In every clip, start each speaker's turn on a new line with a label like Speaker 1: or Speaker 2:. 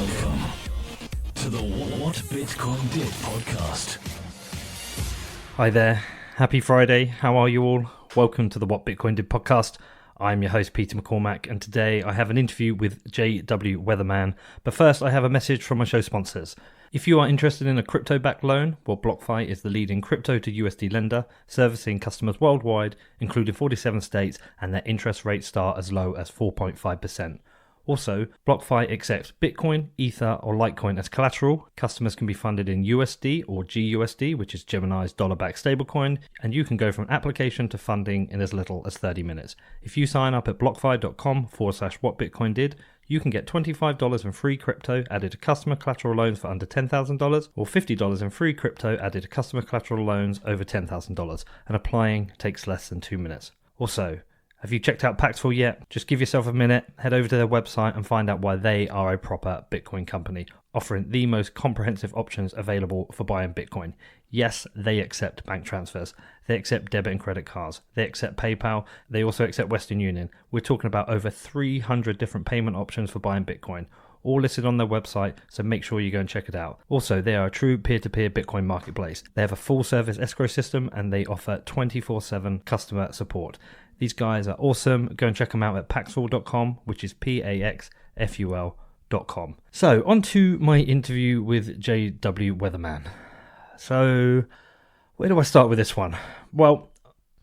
Speaker 1: Welcome to the What Bitcoin Did podcast.
Speaker 2: Hi there. Happy Friday. How are you all? Welcome to the What Bitcoin Did podcast. I'm your host, Peter McCormack, and today I have an interview with JW Weatherman. But first, I have a message from my show sponsors. If you are interested in a crypto-backed loan, well, BlockFi is the leading crypto to USD lender, servicing customers worldwide, including 47 states, and their interest rates start as low as 4.5%. Also, BlockFi accepts Bitcoin, Ether, or Litecoin as collateral. Customers can be funded in USD or GUSD, which is Gemini's dollar-backed stablecoin, and you can go from application to funding in as little as 30 minutes. If you sign up at blockfi.com/whatbitcoindid, you can get $25 in free crypto added to customer collateral loans for under $10,000, or $50 in free crypto added to customer collateral loans over $10,000, and applying takes less than 2 minutes. Also, have you checked out Paxful yet? Just give yourself a minute, head over to their website and find out why they are a proper Bitcoin company, offering the most comprehensive options available for buying Bitcoin. Yes, they accept bank transfers. They accept debit and credit cards. They accept PayPal. They also accept Western Union. We're talking about over 300 different payment options for buying Bitcoin, all listed on their website, so make sure you go and check it out. Also, they are a true peer-to-peer Bitcoin marketplace. They have a full-service escrow system, and they offer 24/7 customer support. These guys are awesome. Go and check them out at paxful.com, which is PAXFUL.com. So, on to my interview with JW Weatherman. So, where do I start with this one? Well,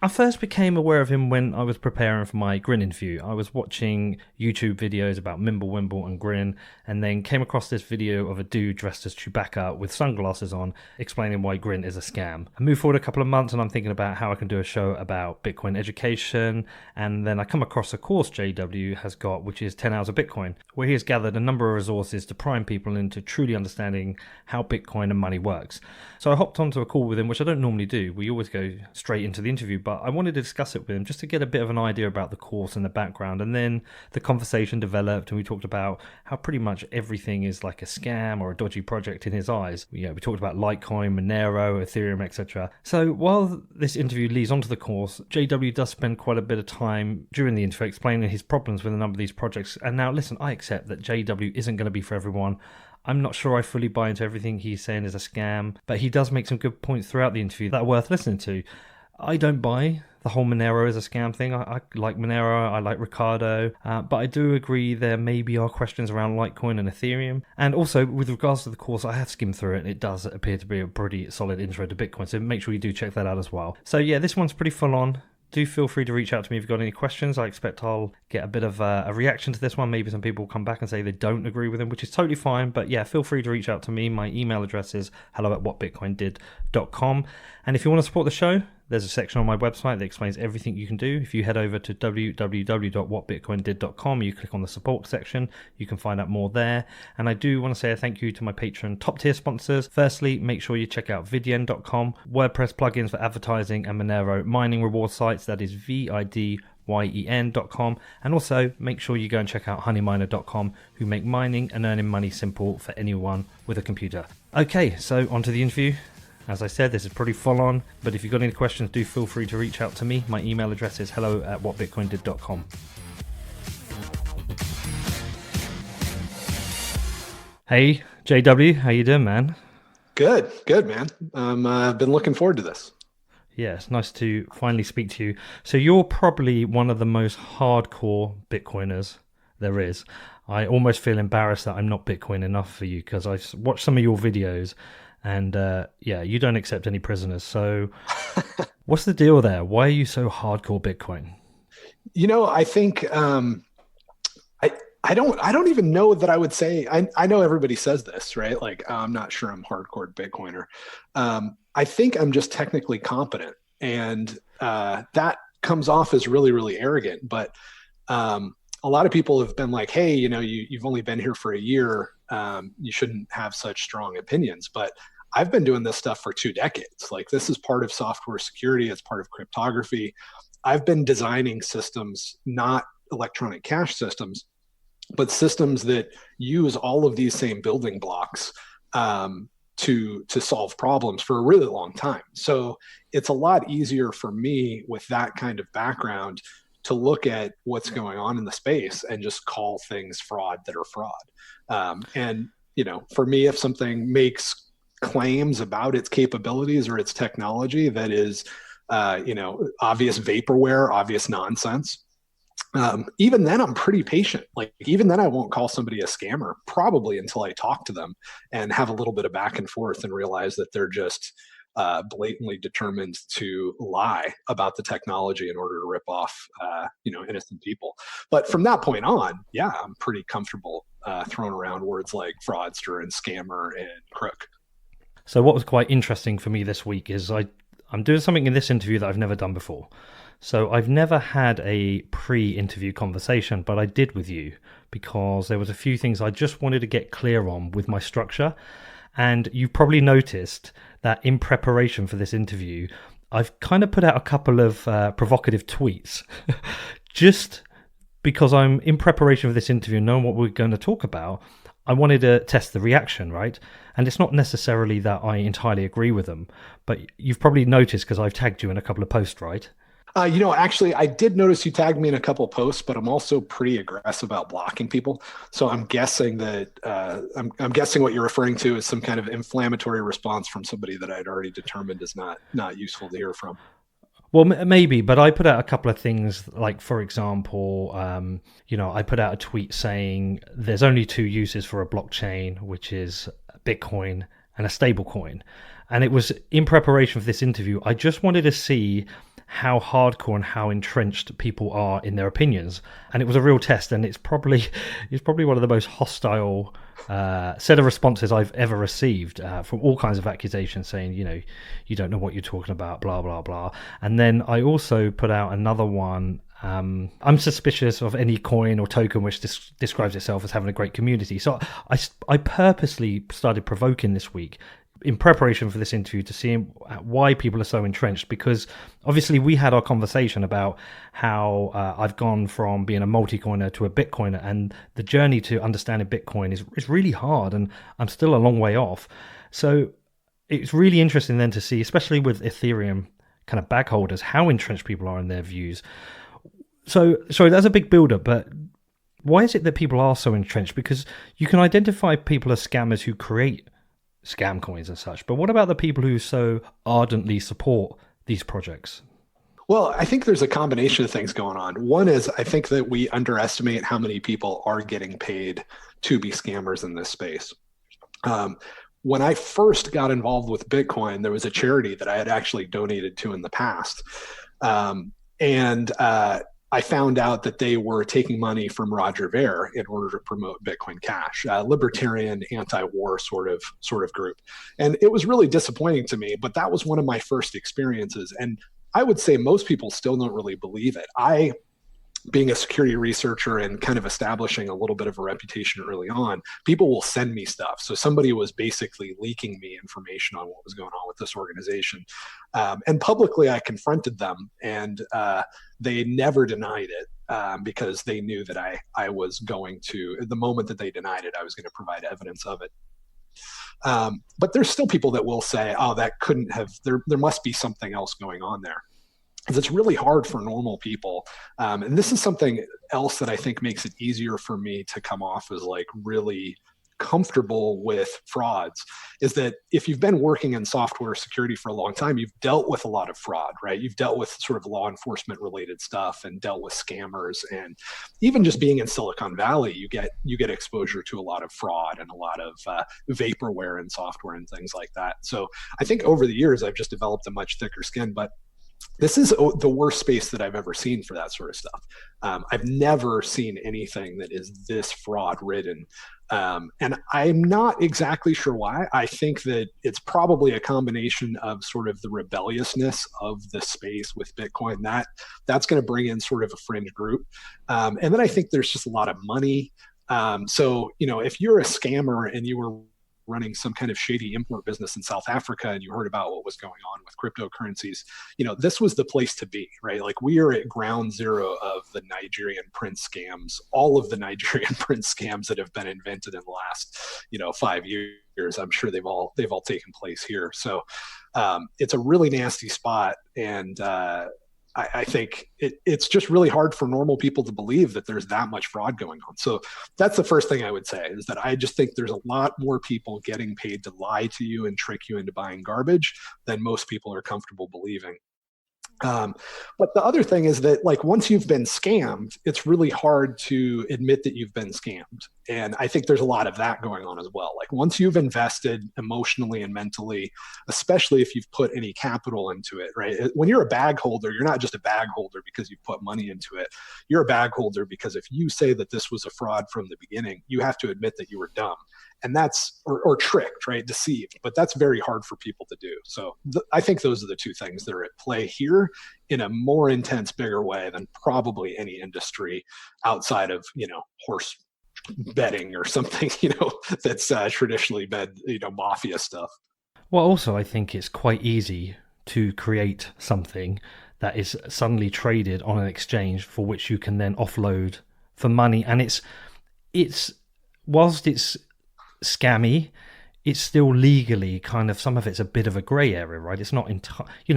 Speaker 2: I first became aware of him when I was preparing for my Grin interview. I was watching YouTube videos about Mimblewimble and Grin, and then came across this video of a dude dressed as Chewbacca with sunglasses on, explaining why Grin is a scam. I moved forward a couple of months and I'm thinking about how I can do a show about Bitcoin education, and then I come across a course JW has got, which is 10 Hours of Bitcoin, where he has gathered a number of resources to prime people into truly understanding how Bitcoin and money works. So I hopped onto a call with him, which I don't normally do. We always go straight into the interview, but I wanted to discuss it with him just to get a bit of an idea about the course and the background. And then the conversation developed and we talked about how pretty much everything is like a scam or a dodgy project in his eyes. We talked about Litecoin, Monero, Ethereum, etc. So while this interview leads onto the course, JW does spend quite a bit of time during the interview explaining his problems with a number of these projects. And now listen, I accept that JW isn't going to be for everyone. I'm not sure I fully buy into everything he's saying is a scam, but he does make some good points throughout the interview that are worth listening to. I don't buy the whole Monero is a scam thing. I like Monero, I like Ricardo, but I do agree there maybe are questions around Litecoin and Ethereum. And also, with regards to the course, I have skimmed through it, and it does appear to be a pretty solid intro to Bitcoin, so make sure you do check that out as well. So yeah, this one's pretty full on. Do feel free to reach out to me if you've got any questions. I expect I'll get a bit of a reaction to this one. Maybe some people will come back and say they don't agree with him, which is totally fine. But yeah, feel free to reach out to me. My email address is hello@whatbitcoindid.com. And if you want to support the show, there's a section on my website that explains everything you can do. If you head over to www.whatbitcoindid.com, you click on the support section, you can find out more there. And I do want to say a thank you to my Patreon top tier sponsors. Firstly, make sure you check out vidyen.com, WordPress plugins for advertising, and Monero mining reward sites. That is vidyen.com. And also make sure you go and check out honeyminer.com, who make mining and earning money simple for anyone with a computer. Okay, so on to the interview. As I said, this is pretty full on, but if you've got any questions, do feel free to reach out to me. My email address is hello@whatbitcoindid.com. Hey, JW, how you doing, man?
Speaker 3: Good, man. I've been looking forward to this.
Speaker 2: Yeah, it's nice to finally speak to you. So you're probably one of the most hardcore Bitcoiners there is. I almost feel embarrassed that I'm not Bitcoin enough for you, because I watched some of your videos. And yeah, you don't accept any prisoners. So what's the deal there? Why are you so hardcore Bitcoin?
Speaker 3: I think I don't even know that I would say, I know everybody says this, right? Like, I'm not sure I'm hardcore Bitcoiner. I think I'm just technically competent, and that comes off as really, really arrogant. But a lot of people have been like, hey, you've only been here for a year. You shouldn't have such strong opinions. But I've been doing this stuff for 2 decades. Like, this is part of software security. It's part of cryptography. I've been designing systems, not electronic cash systems, but systems that use all of these same building blocks to solve problems for a really long time. So it's a lot easier for me with that kind of background to look at what's going on in the space and just call things fraud that are fraud. And, for me, if something makes claims about its capabilities or its technology that is, obvious vaporware, obvious nonsense, even then I'm pretty patient. Like even then I won't call somebody a scammer probably until I talk to them and have a little bit of back and forth and realize that they're just blatantly determined to lie about the technology in order to rip off, innocent people. But from that point on, yeah, I'm pretty comfortable throwing around words like fraudster and scammer and crook.
Speaker 2: So what was quite interesting for me this week is I'm doing something in this interview that I've never done before. So I've never had a pre-interview conversation, but I did with you because there was a few things I just wanted to get clear on with my structure. And you've probably noticed that in preparation for this interview, I've kind of put out a couple of provocative tweets just because I'm in preparation for this interview and knowing what we're going to talk about. I wanted to test the reaction, right? And it's not necessarily that I entirely agree with them, but you've probably noticed because I've tagged you in a couple of posts, right?
Speaker 3: Actually, I did notice you tagged me in a couple of posts, but I'm also pretty aggressive about blocking people. So I'm guessing that I'm guessing what you're referring to is some kind of inflammatory response from somebody that I'd already determined is not useful to hear from.
Speaker 2: Well, maybe, but I put out a couple of things, like, for example, I put out a tweet saying there's only two uses for a blockchain, which is Bitcoin and a stable coin. And it was in preparation for this interview. I just wanted to see how hardcore and how entrenched people are in their opinions. And it was a real test. And it's probably one of the most hostile set of responses I've ever received from all kinds of accusations saying, you don't know what you're talking about, blah, blah, blah. And then I also put out another one. I'm suspicious of any coin or token which describes itself as having a great community. So I purposely started provoking this week in preparation for this interview to see why people are so entrenched, because obviously we had our conversation about how I've gone from being a multi-coiner to a Bitcoiner, and the journey to understanding Bitcoin is really hard, and I'm still a long way off. So it's really interesting then to see, especially with Ethereum kind of bag holders, how entrenched people are in their views. So sorry, that's a big build-up, but why is it that people are so entrenched? Because you can identify people as scammers who create scam coins and such, but what about the people who so ardently support these projects?
Speaker 3: Well, I think there's a combination of things going on. One is I think that we underestimate how many people are getting paid to be scammers in this space. When I first got involved with Bitcoin, there was a charity that I had actually donated to in the past. I found out that they were taking money from Roger Ver in order to promote Bitcoin Cash, a libertarian, anti-war sort of group. And it was really disappointing to me, but that was one of my first experiences. And I would say most people still don't really believe it. Being a security researcher and kind of establishing a little bit of a reputation early on, people will send me stuff. So somebody was basically leaking me information on what was going on with this organization. And publicly, I confronted them, and they never denied it because they knew that I was going to, the moment that they denied it, I was going to provide evidence of it. But there's still people that will say, oh, that couldn't have, there must be something else going on there. It's really hard for normal people. And this is something else that I think makes it easier for me to come off as like really comfortable with frauds, is that if you've been working in software security for a long time, you've dealt with a lot of fraud, right? You've dealt with sort of law enforcement related stuff and dealt with scammers, and even just being in Silicon Valley, you get exposure to a lot of fraud and a lot of vaporware and software and things like that. So I think over the years, I've just developed a much thicker skin, but this is the worst space that I've ever seen for that sort of stuff. I've never seen anything that is this fraud ridden. And I'm not exactly sure why. I think that it's probably a combination of sort of the rebelliousness of the space with Bitcoin. That's going to bring in sort of a fringe group. And then I think there's just a lot of money. So, if you're a scammer and you were running some kind of shady import business in South Africa and you heard about what was going on with cryptocurrencies, this was the place to be, right? Like we are at ground zero of the Nigerian prince scams, all of the Nigerian prince scams that have been invented in the last, 5 years. I'm sure they've all taken place here. So it's a really nasty spot. And I think it's just really hard for normal people to believe that there's that much fraud going on. So that's the first thing I would say, is that I just think there's a lot more people getting paid to lie to you and trick you into buying garbage than most people are comfortable believing. But the other thing is that, like, once you've been scammed, it's really hard to admit that you've been scammed. And I think there's a lot of that going on as well. Like, once you've invested emotionally and mentally, especially if you've put any capital into it, right? When you're a bag holder, you're not just a bag holder because you've put money into it. You're a bag holder because if you say that this was a fraud from the beginning, you have to admit that you were dumb. And that's, or tricked, right? Deceived. But that's very hard for people to do. So I think those are the two things that are at play here in a more intense, bigger way than probably any industry outside of, horse betting or something, that's traditionally been, mafia stuff.
Speaker 2: Well, also, I think it's quite easy to create something that is suddenly traded on an exchange for which you can then offload for money. And it's whilst it's scammy, it's still legally kind of, some of it's a bit of a grey area, right? It's not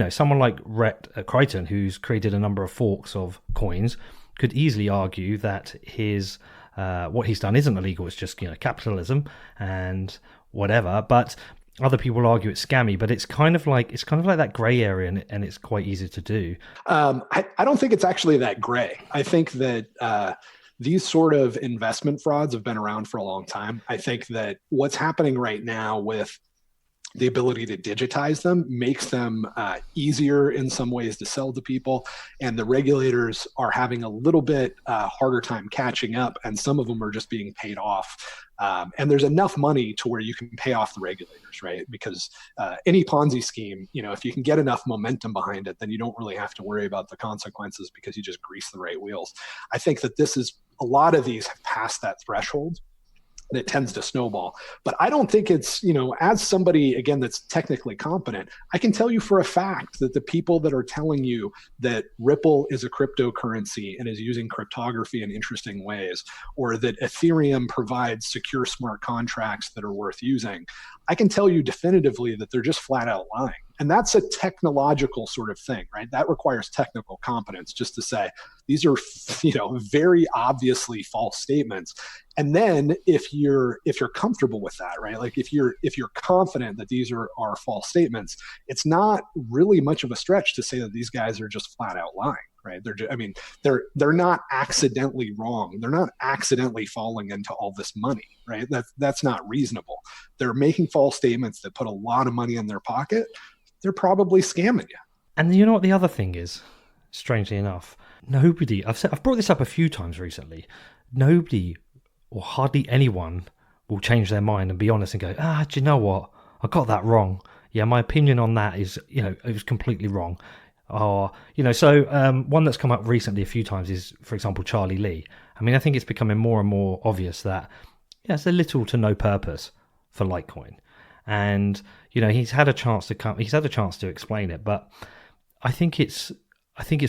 Speaker 2: someone like Rhett Crichton, who's created a number of forks of coins, could easily argue that his what he's done isn't illegal. It's just capitalism and whatever. But other people argue it's scammy. But it's kind of like that grey area, and it's quite easy to do.
Speaker 3: I don't think it's actually that grey. I think that these sort of investment frauds have been around for a long time. I think that what's happening right now with the ability to digitize them makes them easier in some ways to sell to people. And the regulators are having a little bit harder time catching up, and some of them are just being paid off. And there's enough money to where you can pay off the regulators, right? Because any Ponzi scheme, if you can get enough momentum behind it, then you don't really have to worry about the consequences because you just grease the right wheels. I think that a lot of these have passed that threshold, and it tends to snowball. But I don't think it's, as somebody, again, that's technically competent, I can tell you for a fact that the people that are telling you that Ripple is a cryptocurrency and is using cryptography in interesting ways, or that Ethereum provides secure smart contracts that are worth using, I can tell you definitively that they're just flat out lying. And that's a technological sort of thing, right? That requires technical competence, just to say these are, very obviously false statements. And then if you're comfortable with that, right? Like if you're confident that these are false statements, it's not really much of a stretch to say that these guys are just flat out lying, right? They're not accidentally wrong. They're not accidentally falling into all this money, right? That's not reasonable. They're making false statements that put a lot of money in their pocket. They're probably scamming you.
Speaker 2: And you know what the other thing is? Strangely enough, I've brought this up a few times recently. Nobody, or hardly anyone, will change their mind and be honest and go, do you know what? I got that wrong. Yeah, my opinion on that is, it was completely wrong. Or, one that's come up recently a few times is, for example, Charlie Lee. I mean, I think it's becoming more and more obvious that, it's a little to no purpose for Litecoin. And, he's had a chance to explain it, but I think it's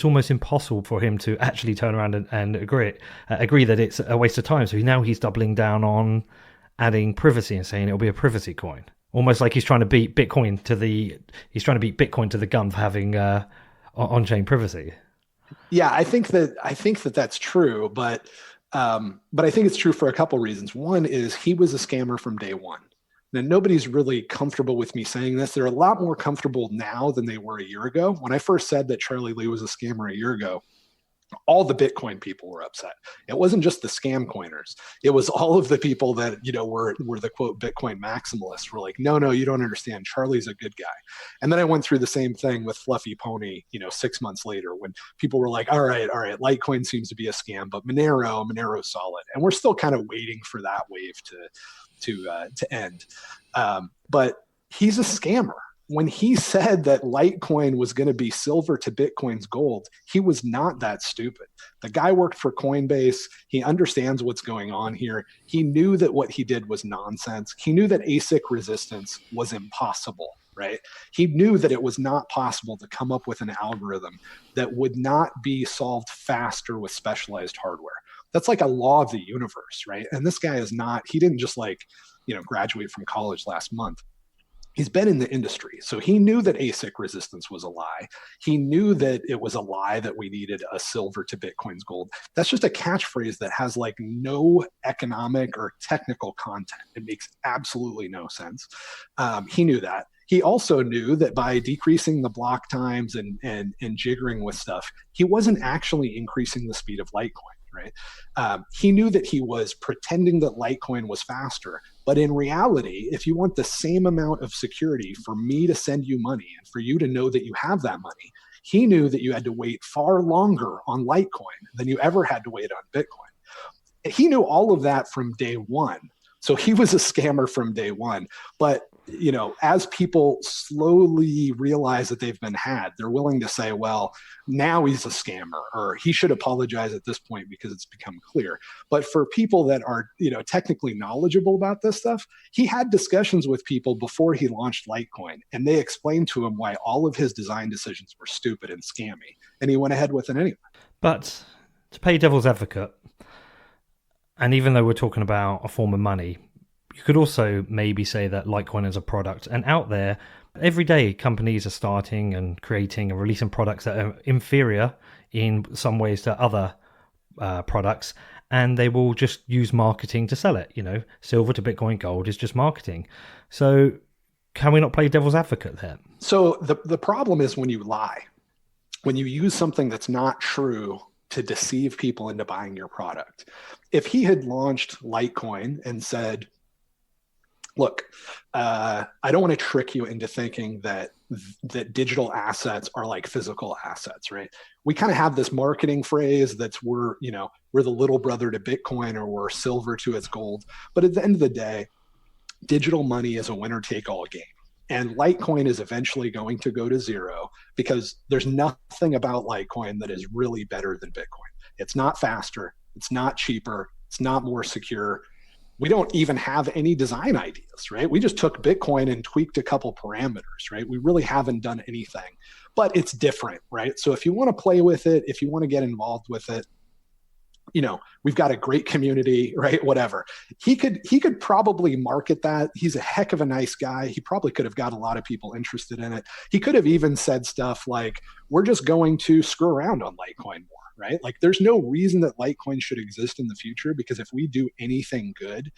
Speaker 2: almost impossible for him to actually turn around and agree that it's a waste of time. So now he's doubling down on adding privacy and saying it'll be a privacy coin. Almost like he's trying to beat Bitcoin to the gun for having on-chain privacy.
Speaker 3: Yeah, I think that that's true, but I think it's true for a couple reasons. One is he was a scammer from day one. Now, nobody's really comfortable with me saying this. They're a lot more comfortable now than they were a year ago. When I first said that Charlie Lee was a scammer a year ago, all the Bitcoin people were upset. It wasn't just the scam coiners. It was all of the people that, were the quote Bitcoin maximalists were like, no, you don't understand. Charlie's a good guy. And then I went through the same thing with Fluffy Pony, 6 months later, when people were like, all right, Litecoin seems to be a scam, but Monero's solid. And we're still kind of waiting for that wave to end. But he's a scammer. When he said that Litecoin was going to be silver to Bitcoin's gold, he was not that stupid. The guy worked for Coinbase. He understands what's going on here. He knew that what he did was nonsense. He knew that ASIC resistance was impossible, right? He knew that it was not possible to come up with an algorithm that would not be solved faster with specialized hardware. That's like a law of the universe, right? And this guy he didn't just graduate from college last month. He's been in the industry. So he knew that ASIC resistance was a lie. He knew that it was a lie that we needed a silver to Bitcoin's gold. That's just a catchphrase that has like no economic or technical content. It makes absolutely no sense. He knew that. He also knew that by decreasing the block times and jiggering with stuff, he wasn't actually increasing the speed of Litecoin, right? He knew that he was pretending that Litecoin was faster. But in reality, if you want the same amount of security for me to send you money and for you to know that you have that money, he knew that you had to wait far longer on Litecoin than you ever had to wait on Bitcoin. He knew all of that from day one. So he was a scammer from day one. But you know, as people slowly realize that they've been had, they're willing to say, well, now he's a scammer, or he should apologize at this point because it's become clear. But for people that are, you know, technically knowledgeable about this stuff, he had discussions with people before he launched Litecoin, and they explained to him why all of his design decisions were stupid and scammy, and he went ahead with it anyway.
Speaker 2: But to play devil's advocate, and even though we're talking about a form of money, you could also maybe say that Litecoin is a product, and out there, every day companies are starting and creating and releasing products that are inferior in some ways to other products, and they will just use marketing to sell it. You know, silver to Bitcoin gold is just marketing. So can we not play devil's advocate there?
Speaker 3: So the problem is when you lie, when you use something that's not true to deceive people into buying your product. If he had launched Litecoin and said, look, I don't want to trick you into thinking that digital assets are like physical assets, right? We kind of have this marketing phrase that's we're the little brother to Bitcoin, or we're silver to its gold. But at the end of the day, digital money is a winner take all game. And Litecoin is eventually going to go to zero because there's nothing about Litecoin that is really better than Bitcoin. It's not faster. It's not cheaper. It's not more secure. We don't even have any design ideas, right? We just took Bitcoin and tweaked a couple parameters, right? We really haven't done anything, but it's different, right? So if you want to play with it, if you want to get involved with it, you know, we've got a great community, right? Whatever. He could probably market that. He's a heck of a nice guy. He probably could have got a lot of people interested in it. He could have even said stuff like, we're just going to screw around on Litecoin more. Right? Like there's no reason that Litecoin should exist in the future, because if we do anything good,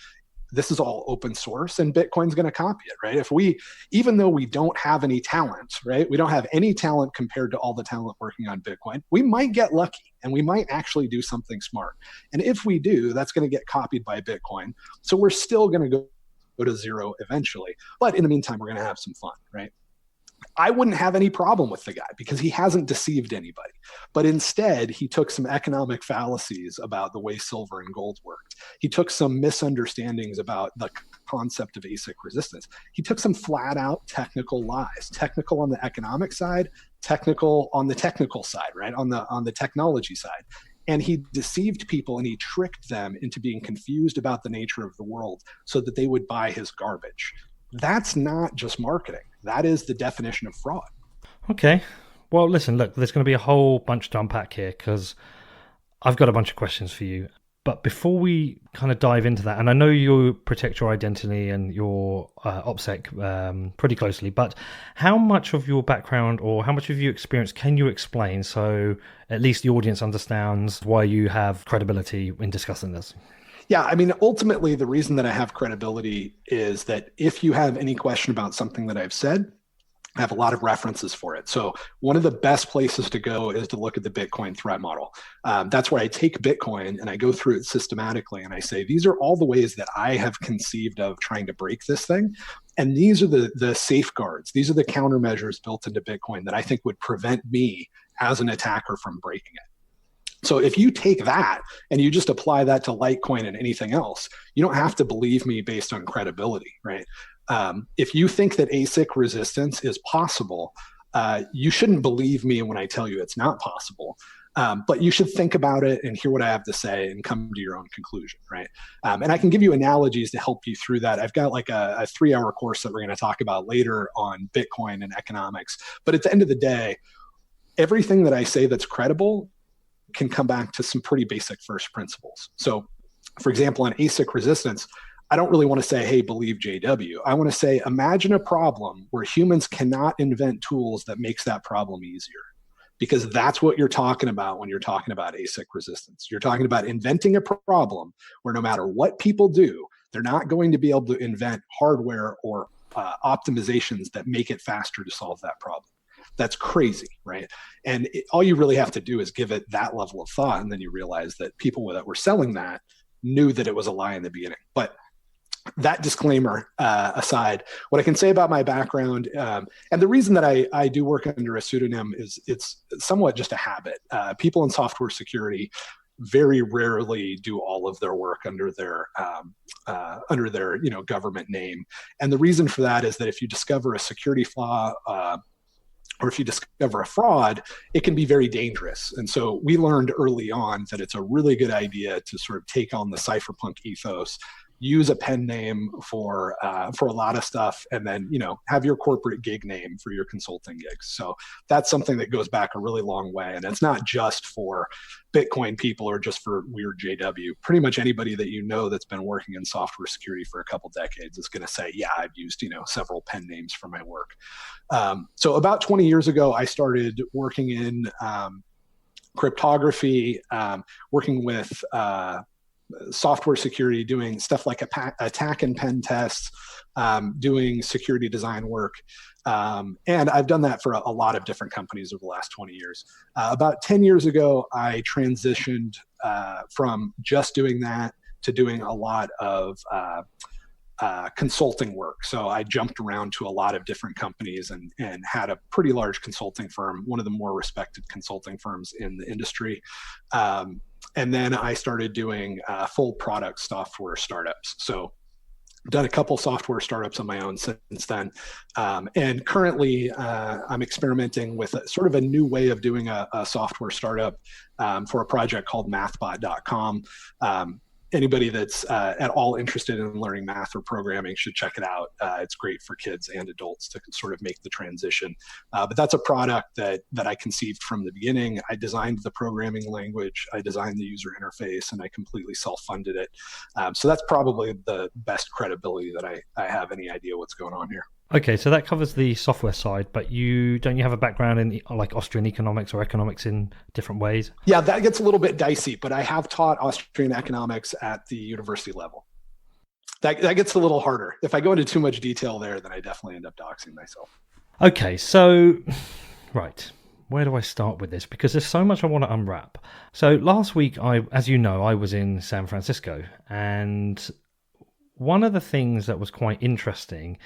Speaker 3: this is all open source and Bitcoin's going to copy it, right? Even though we don't have any talent, right? We don't have any talent compared to all the talent working on Bitcoin. We might get lucky and we might actually do something smart. And if we do, that's going to get copied by Bitcoin. So we're still going to go to zero eventually. But in the meantime, we're going to have some fun, right? I wouldn't have any problem with the guy because he hasn't deceived anybody. But instead, he took some economic fallacies about the way silver and gold worked. He took some misunderstandings about the concept of ASIC resistance. He took some flat out technical lies, technical on the economic side, technical on the technical side, right? On the technology side. And he deceived people and he tricked them into being confused about the nature of the world so that they would buy his garbage. That's not just marketing. That is the definition of fraud.
Speaker 2: Okay. Well, listen, look, there's going to be a whole bunch to unpack here because I've got a bunch of questions for you. But before we kind of dive into that, and I know you protect your identity and your OPSEC pretty closely, but how much of your background or how much of your experience can you explain so at least the audience understands why you have credibility in discussing this?
Speaker 3: Yeah, I mean, ultimately, the reason that I have credibility is that if you have any question about something that I've said, I have a lot of references for it. So one of the best places to go is to look at the Bitcoin threat model. That's where I take Bitcoin and I go through it systematically and I say, these are all the ways that I have conceived of trying to break this thing. And these are the safeguards. These are the countermeasures built into Bitcoin that I think would prevent me as an attacker from breaking it. So if you take that and you just apply that to Litecoin and anything else, you don't have to believe me based on credibility, right? If you think that ASIC resistance is possible, you shouldn't believe me when I tell you it's not possible. But you should think about it and hear what I have to say and come to your own conclusion, right? And I can give you analogies to help you through that. I've got like a 3-hour course that we're going to talk about later on Bitcoin and economics. But at the end of the day, everything that I say that's credible can come back to some pretty basic first principles. So, for example, on ASIC resistance, I don't really want to say, hey, believe JW. I want to say, imagine a problem where humans cannot invent tools that makes that problem easier. Because that's what you're talking about when you're talking about ASIC resistance. You're talking about inventing a problem where no matter what people do, they're not going to be able to invent hardware or optimizations that make it faster to solve that problem. That's crazy, right? And all you really have to do is give it that level of thought, and then you realize that people that were selling that knew that it was a lie in the beginning. But that disclaimer aside, what I can say about my background, and the reason that I do work under a pseudonym is it's somewhat just a habit. People in software security very rarely do all of their work under their government name. And the reason for that is that if you discover a security flaw, or if you discover a fraud, it can be very dangerous. And so we learned early on that it's a really good idea to sort of take on the cypherpunk ethos, use a pen name for a lot of stuff, and then have your corporate gig name for your consulting gigs. So that's something that goes back a really long way, and it's not just for Bitcoin people or just for weird JW. Pretty much anybody that that's been working in software security for a couple decades is going to say, yeah, I've used several pen names for my work. So about 20 years ago, I started working in cryptography, working with software security, doing stuff like attack and pen tests, doing security design work. And I've done that for a lot of different companies over the last 20 years. About 10 years ago, I transitioned from just doing that to doing a lot of consulting work. So I jumped around to a lot of different companies and had a pretty large consulting firm, one of the more respected consulting firms in the industry. And then I started doing full product software startups. So done a couple software startups on my own since then. And currently I'm experimenting with sort of a new way of doing a software startup for a project called mathbot.com. Anybody that's at all interested in learning math or programming should check it out. It's great for kids and adults to sort of make the transition. But that's a product that I conceived from the beginning. I designed the programming language, I designed the user interface, and I completely self-funded it. So that's probably the best credibility that I have any idea what's going on here.
Speaker 2: Okay, so that covers the software side, but don't you have a background in like Austrian economics or economics in different ways?
Speaker 3: Yeah, that gets a little bit dicey, but I have taught Austrian economics at the university level. That gets a little harder. If I go into too much detail there, then I definitely end up doxing myself.
Speaker 2: Okay, so, right. Where do I start with this? Because there's so much I want to unwrap. So last week, as you know, I was in San Francisco, and one of the things that was quite interesting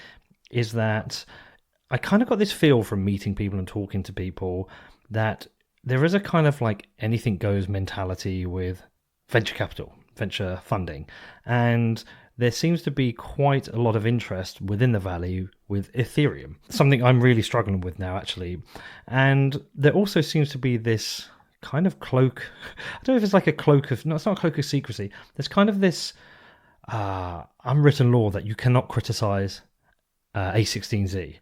Speaker 2: is that I kind of got this feel from meeting people and talking to people that there is a kind of like anything goes mentality with venture capital, venture funding. And there seems to be quite a lot of interest within the Valley with Ethereum, something I'm really struggling with now, actually. And there also seems to be this kind of cloak. I don't know if it's like a cloak of, no, it's not a cloak of secrecy. There's kind of this unwritten law that you cannot criticize A16Z.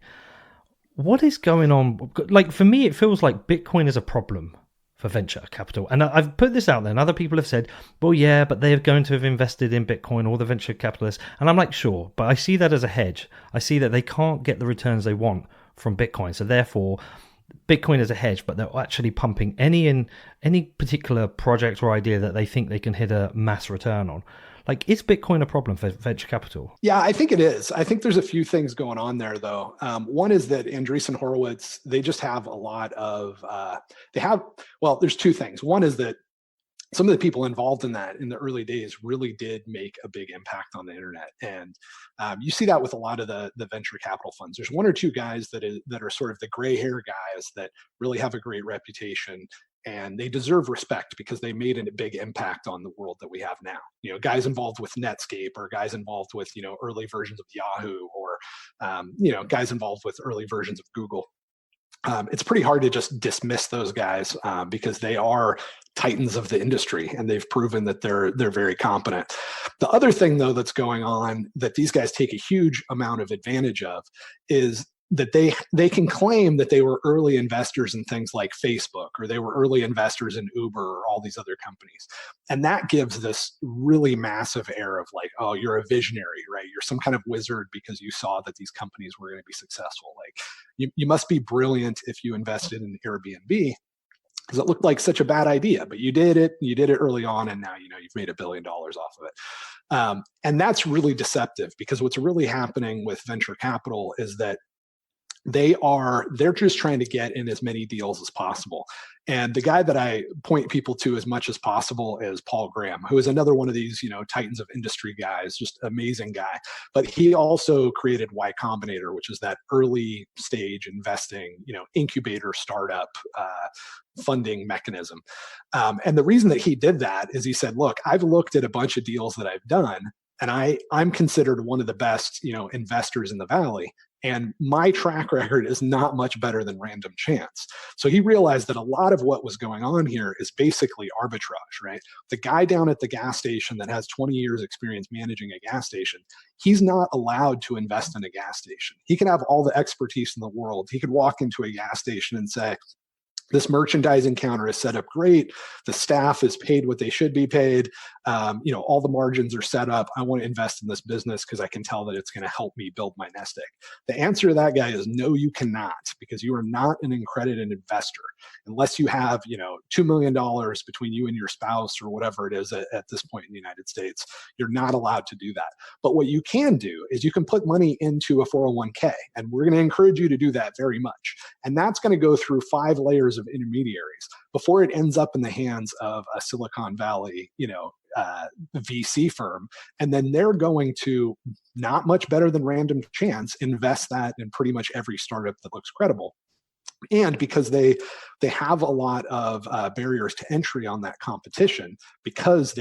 Speaker 2: What is going on? Like, for me, it feels like Bitcoin is a problem for venture capital. And I've put this out there, and other people have said, well, yeah, but they're going to have invested in Bitcoin, all the venture capitalists. And I'm like, sure, but I see that as a hedge. I see that they can't get the returns they want from Bitcoin. So therefore, Bitcoin is a hedge, but they're actually pumping any particular project or idea that they think they can hit a mass return on. Like, is Bitcoin a problem for venture capital?
Speaker 3: Yeah, I think it is. I think there's a few things going on there, though. One is that Andreessen Horowitz, they just have a lot of, there's two things. One is that some of the people involved in that in the early days really did make a big impact on the internet. And you see that with a lot of the venture capital funds. There's one or two guys that are sort of the gray hair guys that really have a great reputation. And they deserve respect because they made a big impact on the world that we have now. You know, guys involved with Netscape, or guys involved with, early versions of Yahoo, or, guys involved with early versions of Google. It's pretty hard to just dismiss those guys because they are titans of the industry, and they've proven that they're very competent. The other thing, though, that's going on that these guys take a huge amount of advantage of is that they can claim that they were early investors in things like Facebook, or they were early investors in Uber, or all these other companies. And that gives this really massive air of like, oh, you're a visionary, right? You're some kind of wizard because you saw that these companies were going to be successful. Like you must be brilliant if you invested in Airbnb, because it looked like such a bad idea, but you did it early on, and now you've made $1 billion off of it. And that's really deceptive, because what's really happening with venture capital is that they're just trying to get in as many deals as possible. And the guy that I point people to as much as possible is Paul Graham, who is another one of these, titans of industry guys, just amazing guy. But he also created Y Combinator, which is that early stage investing, incubator startup funding mechanism. And the reason that he did that is he said, look, I've looked at a bunch of deals that I've done, and I'm considered one of the best, investors in the Valley. And my track record is not much better than random chance. So he realized that a lot of what was going on here is basically arbitrage, right? The guy down at the gas station that has 20 years experience managing a gas station, he's not allowed to invest in a gas station. He can have all the expertise in the world. He could walk into a gas station and say, this merchandising counter is set up great. The staff is paid what they should be paid. All the margins are set up. I want to invest in this business because I can tell that it's going to help me build my nest egg. The answer to that guy is no, you cannot, because you are not an accredited investor unless you have, $2 million between you and your spouse or whatever it is at this point in the United States. You're not allowed to do that. But what you can do is you can put money into a 401k, and we're going to encourage you to do that very much. And that's going to go through 5 layers of intermediaries before it ends up in the hands of a Silicon Valley, VC firm. And then they're going to, not much better than random chance, invest that in pretty much every startup that looks credible. And because they have a lot of barriers to entry on that competition, because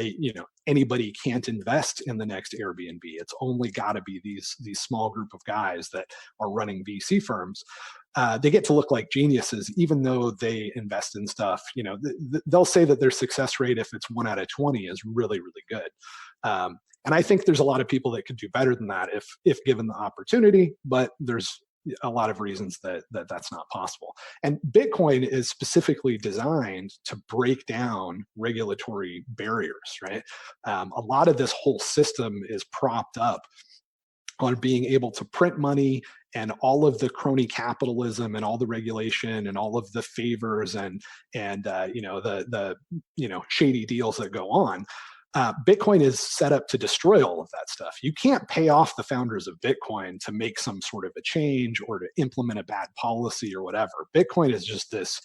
Speaker 3: anybody can't invest in the next Airbnb. It's only got to be these small group of guys that are running VC firms. They get to look like geniuses, even though they invest in stuff. They'll say that their success rate, if it's 1 out of 20, is really, really good. And I think there's a lot of people that could do better than that if given the opportunity. But there's a lot of reasons that's not possible. And Bitcoin is specifically designed to break down regulatory barriers, right? A lot of this whole system is propped up on being able to print money, and all of the crony capitalism and all the regulation and all of the favors and the shady deals that go on. Bitcoin is set up to destroy all of that stuff. You can't pay off the founders of Bitcoin to make some sort of a change or to implement a bad policy or whatever. Bitcoin is just this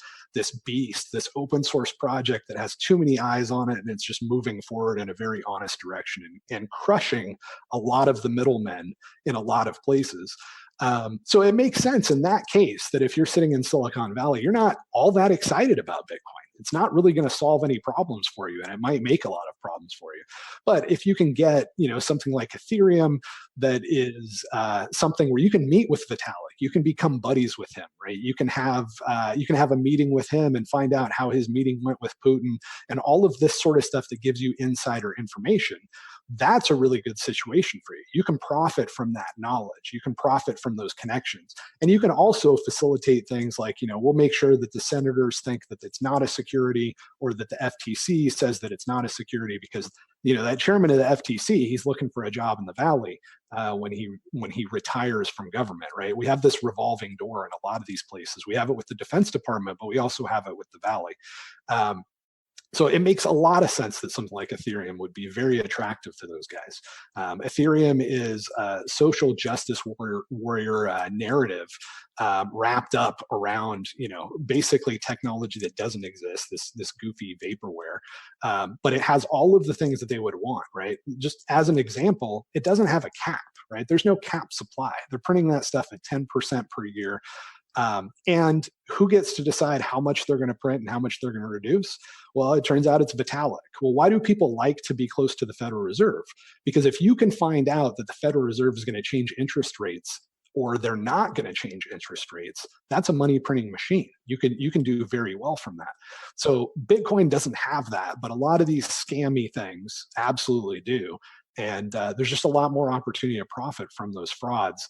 Speaker 3: beast, this open source project that has too many eyes on it, and it's just moving forward in a very honest direction and crushing a lot of the middlemen in a lot of places. So it makes sense in that case that if you're sitting in Silicon Valley, you're not all that excited about Bitcoin. It's not really going to solve any problems for you, and it might make a lot of problems for you. But if you can get, something like Ethereum that is something where you can meet with Vitalik, you can become buddies with him, right? You can have a meeting with him and find out how his meeting went with Putin, and all of this sort of stuff that gives you insider information. That's a really good situation for you. You can profit from that knowledge. You can profit from those connections. And you can also facilitate things like, we'll make sure that the senators think that it's not a security, or that the FTC says that it's not a security, because, that chairman of the FTC, he's looking for a job in the Valley when he retires from government, right? We have this revolving door in a lot of these places. We have it with the Defense Department, but we also have it with the Valley. So it makes a lot of sense that something like Ethereum would be very attractive to those guys. Ethereum is a social justice warrior narrative wrapped up around, basically technology that doesn't exist, this goofy vaporware. But it has all of the things that they would want, right? Just as an example, it doesn't have a cap, right? There's no cap supply. They're printing that stuff at 10% per year. And who gets to decide how much they're going to print and how much they're going to reduce? Well, it turns out it's Vitalik. Well, why do people like to be close to the Federal Reserve? Because if you can find out that the Federal Reserve is going to change interest rates, or they're not going to change interest rates, that's a money printing machine. You can do very well from that. So Bitcoin doesn't have that, but a lot of these scammy things absolutely do. And there's just a lot more opportunity to profit from those frauds.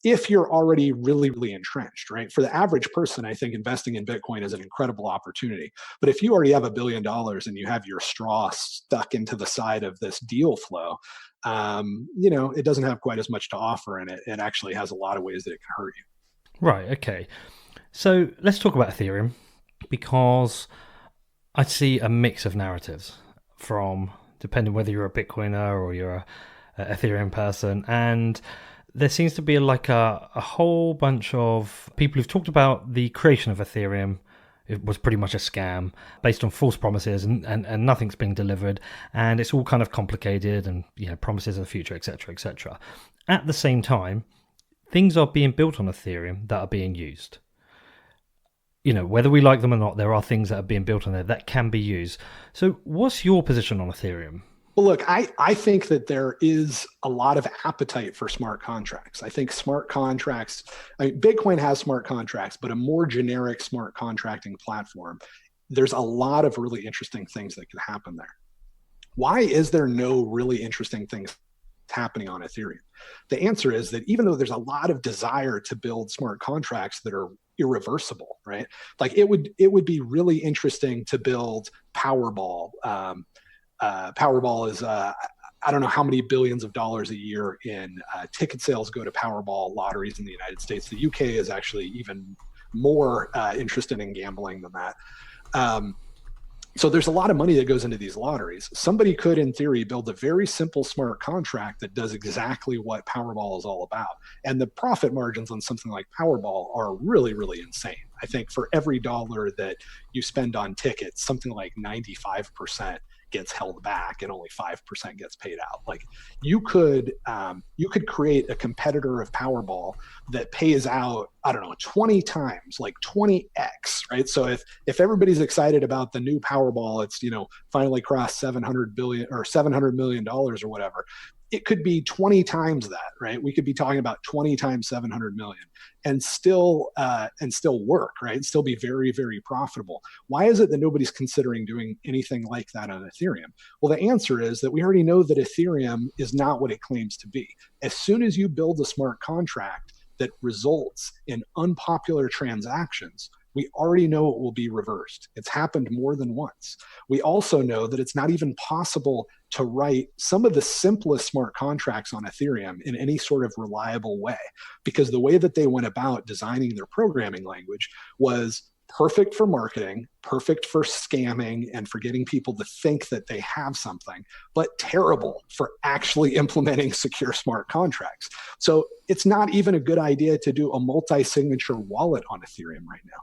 Speaker 3: if you're already really, really entrenched, right? For the average person, I think investing in Bitcoin is an incredible opportunity. But if you already have $1 billion and you have your straw stuck into the side of this deal flow, it doesn't have quite as much to offer, and it actually has a lot of ways that it can hurt you.
Speaker 2: Right, okay. So let's talk about Ethereum, because I see a mix of narratives from, depending whether you're a Bitcoiner or you're a Ethereum person, and there seems to be like a whole bunch of people who've talked about the creation of Ethereum. It was pretty much a scam based on false promises, and nothing's been delivered, and it's all kind of complicated, and promises of the future, etc., etc. At the same time, things are being built on Ethereum that are being used. Whether we like them or not, there are things that are being built on there that can be used. So what's your position on Ethereum?
Speaker 3: Well, look, I think that there is a lot of appetite for smart contracts. I think smart contracts, Bitcoin has smart contracts, but a more generic smart contracting platform, there's a lot of really interesting things that could happen there. Why is there no really interesting things happening on Ethereum? The answer is that even though there's a lot of desire to build smart contracts that are irreversible, right? Like it would be really interesting to build Powerball. Powerball is I don't know how many billions of dollars a year in ticket sales go to Powerball lotteries in the United States. The UK is actually even more interested in gambling than that. So there's a lot of money that goes into these lotteries. Somebody could, in theory, build a very simple smart contract that does exactly what Powerball is all about. And the profit margins on something like Powerball are really, really insane. I think for every dollar that you spend on tickets, something like 95% gets held back and only 5% gets paid out. Like you could create a competitor of Powerball that pays out, I don't know, 20 times, like 20x, right? So if everybody's excited about the new Powerball, it's, finally crossed $700 billion or $700 million or whatever. It could be 20 times that, right? We could be talking about 20 times 700 million and still work, right? Still be very, very profitable. Why is it that nobody's considering doing anything like that on Ethereum? Well, the answer is that we already know that Ethereum is not what it claims to be. As soon as you build a smart contract that results in unpopular transactions, we already know it will be reversed. It's happened more than once. We also know that it's not even possible to write some of the simplest smart contracts on Ethereum in any sort of reliable way, because the way that they went about designing their programming language was perfect for marketing, perfect for scamming and for getting people to think that they have something, but terrible for actually implementing secure smart contracts. So it's not even a good idea to do a multi-signature wallet on Ethereum right now.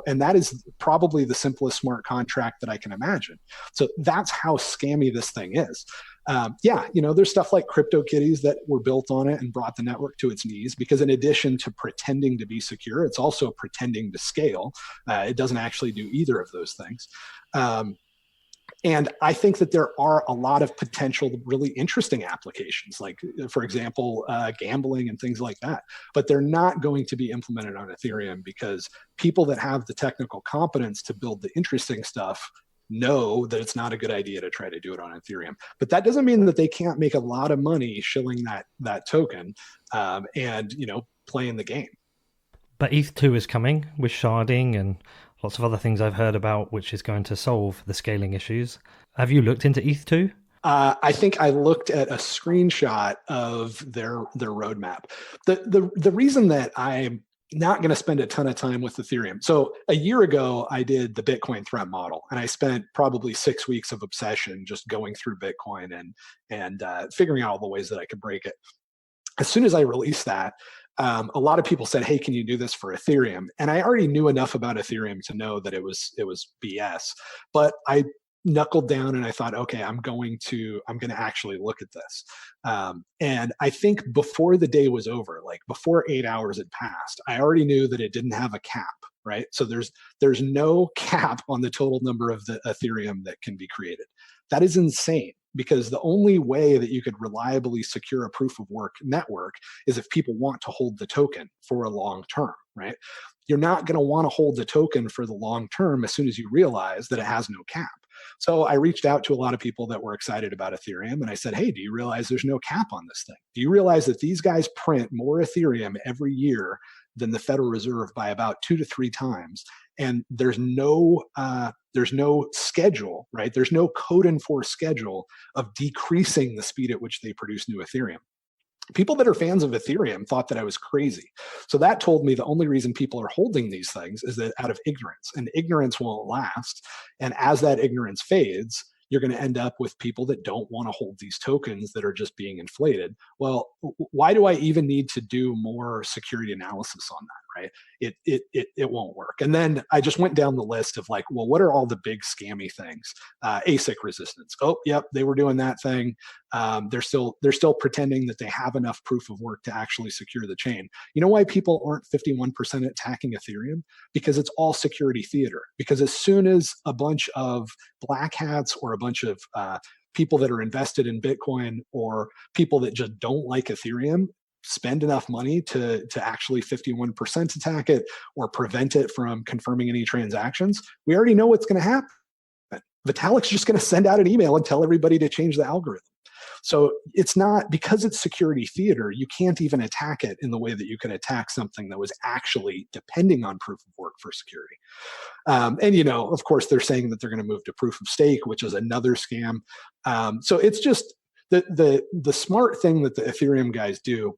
Speaker 3: And that is probably the simplest smart contract that I can imagine. So that's how scammy this thing is. There's stuff like CryptoKitties that were built on it and brought the network to its knees, because in addition to pretending to be secure, it's also pretending to scale. It doesn't actually do either of those things. And I think that there are a lot of potential really interesting applications, like, for example, gambling and things like that. But they're not going to be implemented on Ethereum because people that have the technical competence to build the interesting stuff know that it's not a good idea to try to do it on Ethereum. But that doesn't mean that they can't make a lot of money shilling that token and playing the game.
Speaker 2: But ETH2 is coming with sharding and lots of other things I've heard about, which is going to solve the scaling issues. Have you looked into ETH2?
Speaker 3: I think I looked at a screenshot of their roadmap. The reason that I'm not going to spend a ton of time with Ethereum. So a year ago, I did the Bitcoin threat model, and I spent probably 6 weeks of obsession just going through Bitcoin and figuring out all the ways that I could break it. As soon as I released that, a lot of people said, "Hey, can you do this for Ethereum?" And I already knew enough about Ethereum to know that it was BS. But I knuckled down and I thought, okay, I'm going to actually look at this. And I think before the day was over, like before 8 hours had passed, I already knew that it didn't have a cap, right? So there's no cap on the total number of the Ethereum that can be created. That is insane, because the only way that you could reliably secure a proof of work network is if people want to hold the token for a long term, right? You're not going to want to hold the token for the long term as soon as you realize that it has no cap. So I reached out to a lot of people that were excited about Ethereum, and I said, hey, do you realize there's no cap on this thing? Do you realize that these guys print more Ethereum every year than the Federal Reserve by about 2 to 3 times? And there's no schedule, right? There's no code enforced schedule of decreasing the speed at which they produce new Ethereum. People that are fans of Ethereum thought that I was crazy. So that told me the only reason people are holding these things is that out of ignorance, and ignorance won't last. And as that ignorance fades, you're going to end up with people that don't want to hold these tokens that are just being inflated. Well, why do I even need to do more security analysis on that, right? It won't work. And then I just went down the list of like, well, what are all the big scammy things? ASIC resistance. Oh, yep, they were doing that thing. They're still pretending that they have enough proof of work to actually secure the chain. You know why people aren't 51% attacking Ethereum? Because it's all security theater. Because as soon as a bunch of black hats or a bunch of people that are invested in Bitcoin or people that just don't like Ethereum spend enough money to actually 51% attack it or prevent it from confirming any transactions, we already know what's going to happen. Vitalik's just going to send out an email and tell everybody to change the algorithm. So it's not, because it's security theater, you can't even attack it in the way that you can attack something that was actually depending on proof of work for security. And, you know, of course, they're saying that they're going to move to proof of stake, which is another scam. So it's just the smart thing that the Ethereum guys do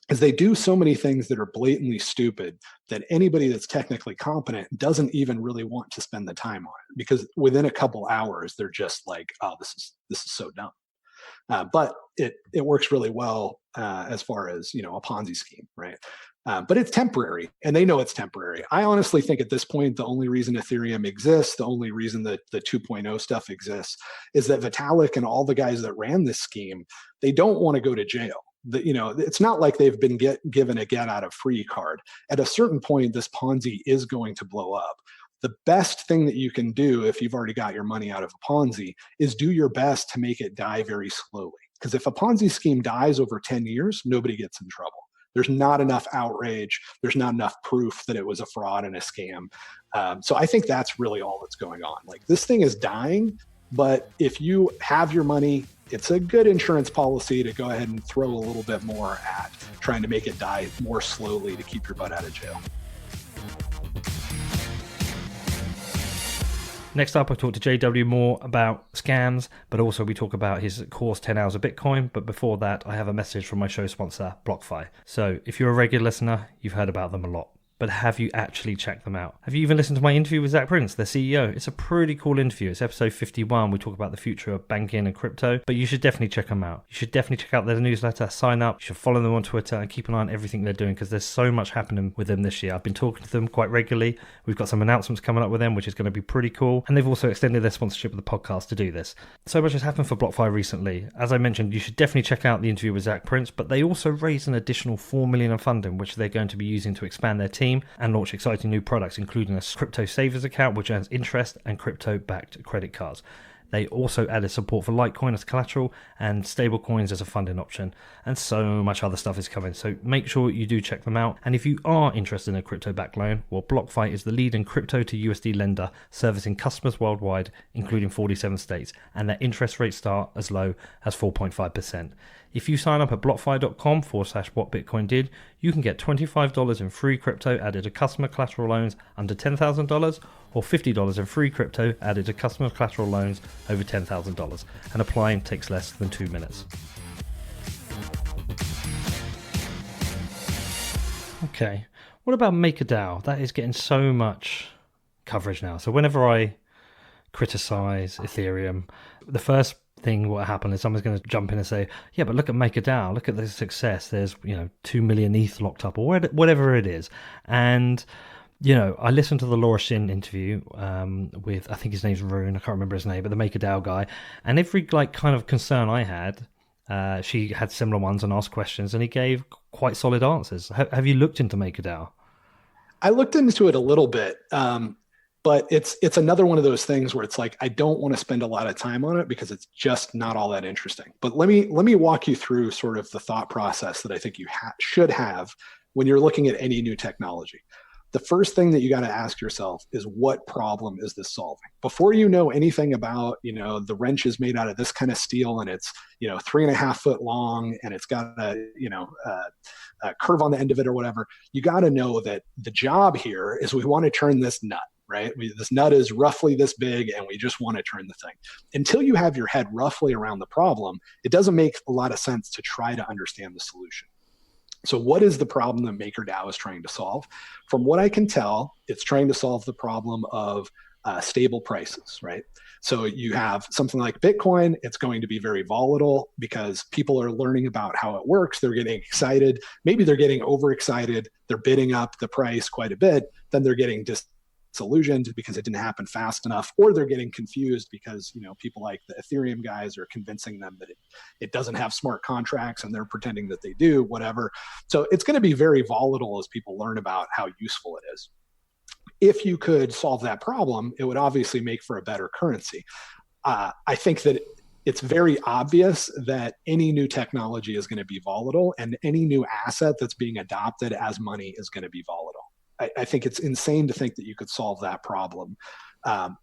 Speaker 3: is they do so many things that are blatantly stupid that anybody that's technically competent doesn't even really want to spend the time on it, because within a couple hours, they're just like, oh, this is so dumb. But it works really well as far as, you know, a Ponzi scheme, right? But it's temporary, and they know it's temporary. I honestly think at this point, the only reason Ethereum exists, the only reason that the 2.0 stuff exists, is that Vitalik and all the guys that ran this scheme, they don't want to go to jail. You know, it's not like they've been given a get out of free card. At a certain point, this Ponzi is going to blow up. The best thing that you can do if you've already got your money out of a Ponzi is do your best to make it die very slowly. Because if a Ponzi scheme dies over 10 years, nobody gets in trouble. There's not enough outrage. There's not enough proof that it was a fraud and a scam. So I think that's really all that's going on. Like, this thing is dying, but if you have your money, it's a good insurance policy to go ahead and throw a little bit more at trying to make it die more slowly to keep your butt out of jail.
Speaker 2: Next up, I talk to JW more about scams, but also we talk about his course, 10 Hours of Bitcoin. But before that, I have a message from my show sponsor, BlockFi. So if you're a regular listener, you've heard about them a lot. But have you actually checked them out? Have you even listened to my interview with Zach Prince, their CEO? It's a pretty cool interview. It's episode 51. We talk about the future of banking and crypto, but you should definitely check them out. You should definitely check out their newsletter, sign up. You should follow them on Twitter and keep an eye on everything they're doing, because there's so much happening with them this year. I've been talking to them quite regularly. We've got some announcements coming up with them, which is going to be pretty cool. And they've also extended their sponsorship of the podcast to do this. So much has happened for BlockFi recently. As I mentioned, you should definitely check out the interview with Zach Prince, but they also raised an additional $4 million in funding, which they're going to be using to expand their team and launch exciting new products, including a crypto savers account which earns interest and crypto-backed credit cards. They also added support for Litecoin as collateral and stablecoins as a funding option, and so much other stuff is coming. So make sure you do check them out. And if you are interested in a crypto-backed loan, well, BlockFi is the leading crypto to USD lender servicing customers worldwide, including 47 states, and their interest rates start as low as 4.5%. If you sign up at blockfi.com/whatbitcoindid, you can get $25 in free crypto added to customer collateral loans under $10,000, or $50 in free crypto added to customer collateral loans over $10,000. And applying takes less than 2 minutes. Okay, what about MakerDAO? That is getting so much coverage now. So whenever I criticize Ethereum, the first thing what happened is someone's going to jump in and say, yeah, but look at MakerDAO, look at the success, there's 2 million ETH locked up, or whatever it is. And I listened to the Laura Shin interview with, I think his name's Rune, I can't remember his name, but the MakerDAO guy, and every kind of concern I had, she had similar ones and asked questions, and he gave quite solid answers. Have you looked into MakerDAO?
Speaker 3: I looked into it a little bit, but it's another one of those things where it's like, I don't want to spend a lot of time on it because it's just not all that interesting. But let me walk you through sort of the thought process that I think you should have when you're looking at any new technology. the first thing that you got to ask yourself is, what problem is this solving? Before you know anything about, the wrench is made out of this kind of steel and it's, 3.5 foot long and it's got a curve on the end of it or whatever, you got to know that the job here is we want to turn this nut, right? This nut is roughly this big and we just want to turn the thing. Until you have your head roughly around the problem, it doesn't make a lot of sense to try to understand the solution. So what is the problem that MakerDAO is trying to solve? From what I can tell, it's trying to solve the problem of stable prices, right? So you have something like Bitcoin, it's going to be very volatile because people are learning about how it works. They're getting excited. Maybe they're getting overexcited. They're bidding up the price quite a bit. Then they're getting disillusioned because it didn't happen fast enough, or they're getting confused because people like the Ethereum guys are convincing them that it doesn't have smart contracts and they're pretending that they do, whatever. So it's going to be very volatile as people learn about how useful it is. If you could solve that problem, it would obviously make for a better currency. I think that it's very obvious that any new technology is going to be volatile, and any new asset that's being adopted as money is going to be volatile. I think it's insane to think that you could solve that problem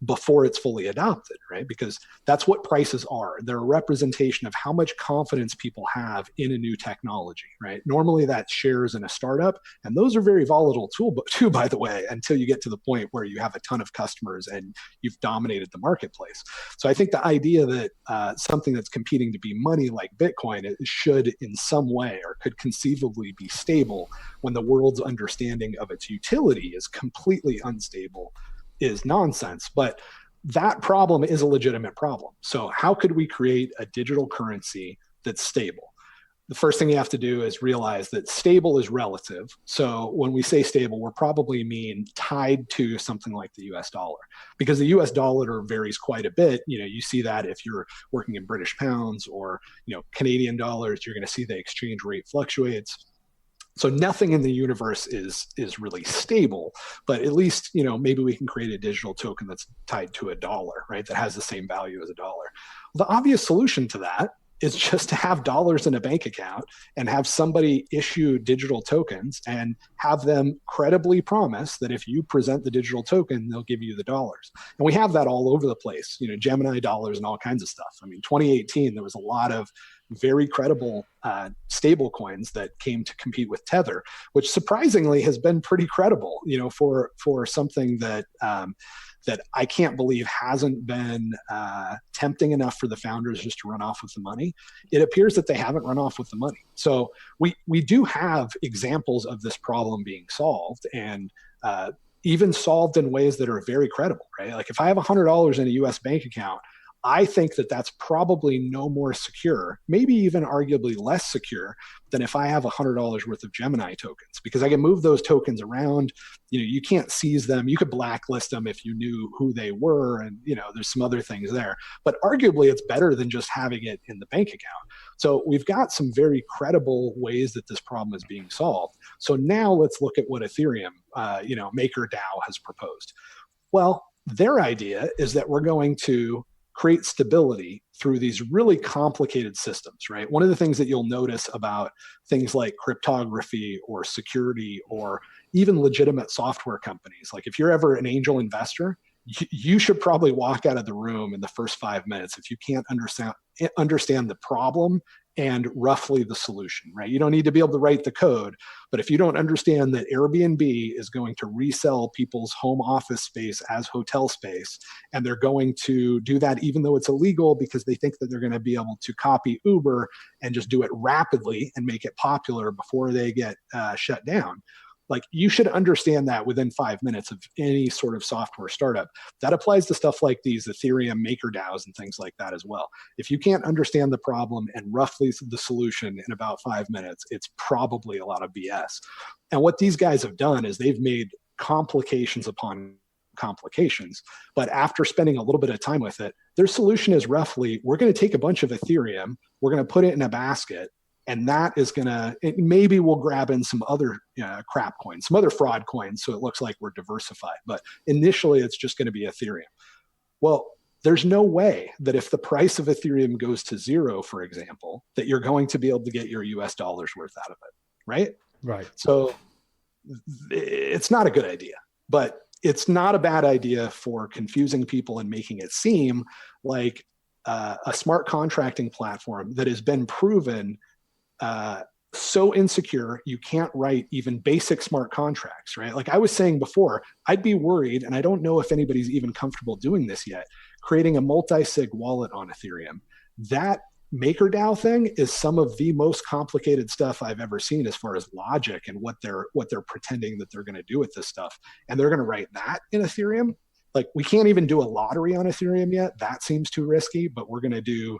Speaker 3: before it's fully adopted, right? Because that's what prices are. They're a representation of how much confidence people have in a new technology, right? Normally that's shares in a startup, and those are very volatile too, by the way, until you get to the point where you have a ton of customers and you've dominated the marketplace. So I think the idea that something that's competing to be money like Bitcoin, it should in some way or could conceivably be stable when the world's understanding of its utility is completely unstable is nonsense. But that problem is a legitimate problem. So how could we create a digital currency that's stable? The first thing you have to do is realize that stable is relative. So when we say stable, we're probably mean tied to something like the US dollar, because the US dollar varies quite a bit. You see that if you're working in British pounds or, Canadian dollars, you're going to see the exchange rate fluctuates. So nothing in the universe is really stable, but at least, maybe we can create a digital token that's tied to a dollar, right? That has the same value as a dollar. The obvious solution to that is just to have dollars in a bank account and have somebody issue digital tokens and have them credibly promise that if you present the digital token, they'll give you the dollars. And we have that all over the place, Gemini dollars and all kinds of stuff. 2018, there was a lot of very credible stable coins that came to compete with Tether, which surprisingly has been pretty credible, for something that that I can't believe hasn't been tempting enough for the founders just to run off with the money. It appears that they haven't run off with the money. So we do have examples of this problem being solved, and even solved in ways that are very credible, right? Like if I have $100 in a US bank account, I think that that's probably no more secure, maybe even arguably less secure than if I have $100 worth of Gemini tokens, because I can move those tokens around. You can't seize them. You could blacklist them if you knew who they were. And, there's some other things there, but arguably it's better than just having it in the bank account. So we've got some very credible ways that this problem is being solved. So now let's look at what Ethereum, MakerDAO has proposed. Well, their idea is that we're going to create stability through these really complicated systems, right? One of the things that you'll notice about things like cryptography or security or even legitimate software companies, like if you're ever an angel investor, you should probably walk out of the room in the first 5 minutes if you can't understand the problem and roughly the solution, right? You don't need to be able to write the code, but if you don't understand that Airbnb is going to resell people's home office space as hotel space, and they're going to do that even though it's illegal because they think that they're going to be able to copy Uber and just do it rapidly and make it popular before they get shut down. Like, you should understand that within 5 minutes of any sort of software startup. That applies to stuff like these Ethereum MakerDAOs and things like that as well. If you can't understand the problem and roughly the solution in about 5 minutes, it's probably a lot of BS. And what these guys have done is they've made complications upon complications, but after spending a little bit of time with it, their solution is roughly, we're going to take a bunch of Ethereum, we're going to put it in a basket, and that is going to, maybe we'll grab in some other crap coins, some other fraud coins, so it looks like we're diversified. But initially, it's just going to be Ethereum. Well, there's no way that if the price of Ethereum goes to zero, for example, that you're going to be able to get your US dollars worth out of it, right?
Speaker 2: Right.
Speaker 3: So it's not a good idea, but it's not a bad idea for confusing people and making it seem like a smart contracting platform that has been proven so insecure you can't write even basic smart contracts, right? Like I was saying before, I'd be worried, and I don't know if anybody's even comfortable doing this yet, creating a multi-sig wallet on Ethereum. That MakerDAO thing is some of the most complicated stuff I've ever seen as far as logic and what they're pretending that they're going to do with this stuff. And they're going to write that in Ethereum. Like we can't even do a lottery on Ethereum yet. That seems too risky, but we're going to do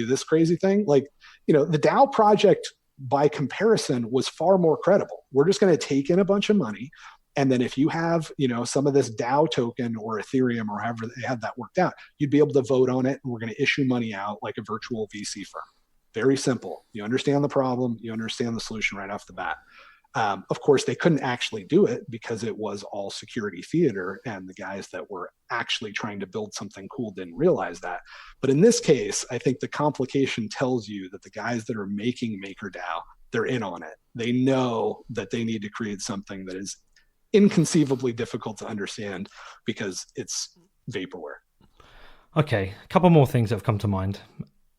Speaker 3: this crazy thing. Like, the DAO project by comparison was far more credible. We're just going to take in a bunch of money. And then if you have, some of this DAO token or Ethereum or however they had that worked out, you'd be able to vote on it. And we're going to issue money out like a virtual VC firm. Very simple. You understand the problem. You understand the solution right off the bat. Of course, they couldn't actually do it because it was all security theater. And the guys that were actually trying to build something cool didn't realize that. But in this case, I think the complication tells you that the guys that are making MakerDAO, they're in on it. They know that they need to create something that is inconceivably difficult to understand because it's vaporware.
Speaker 2: Okay, a couple more things that have come to mind.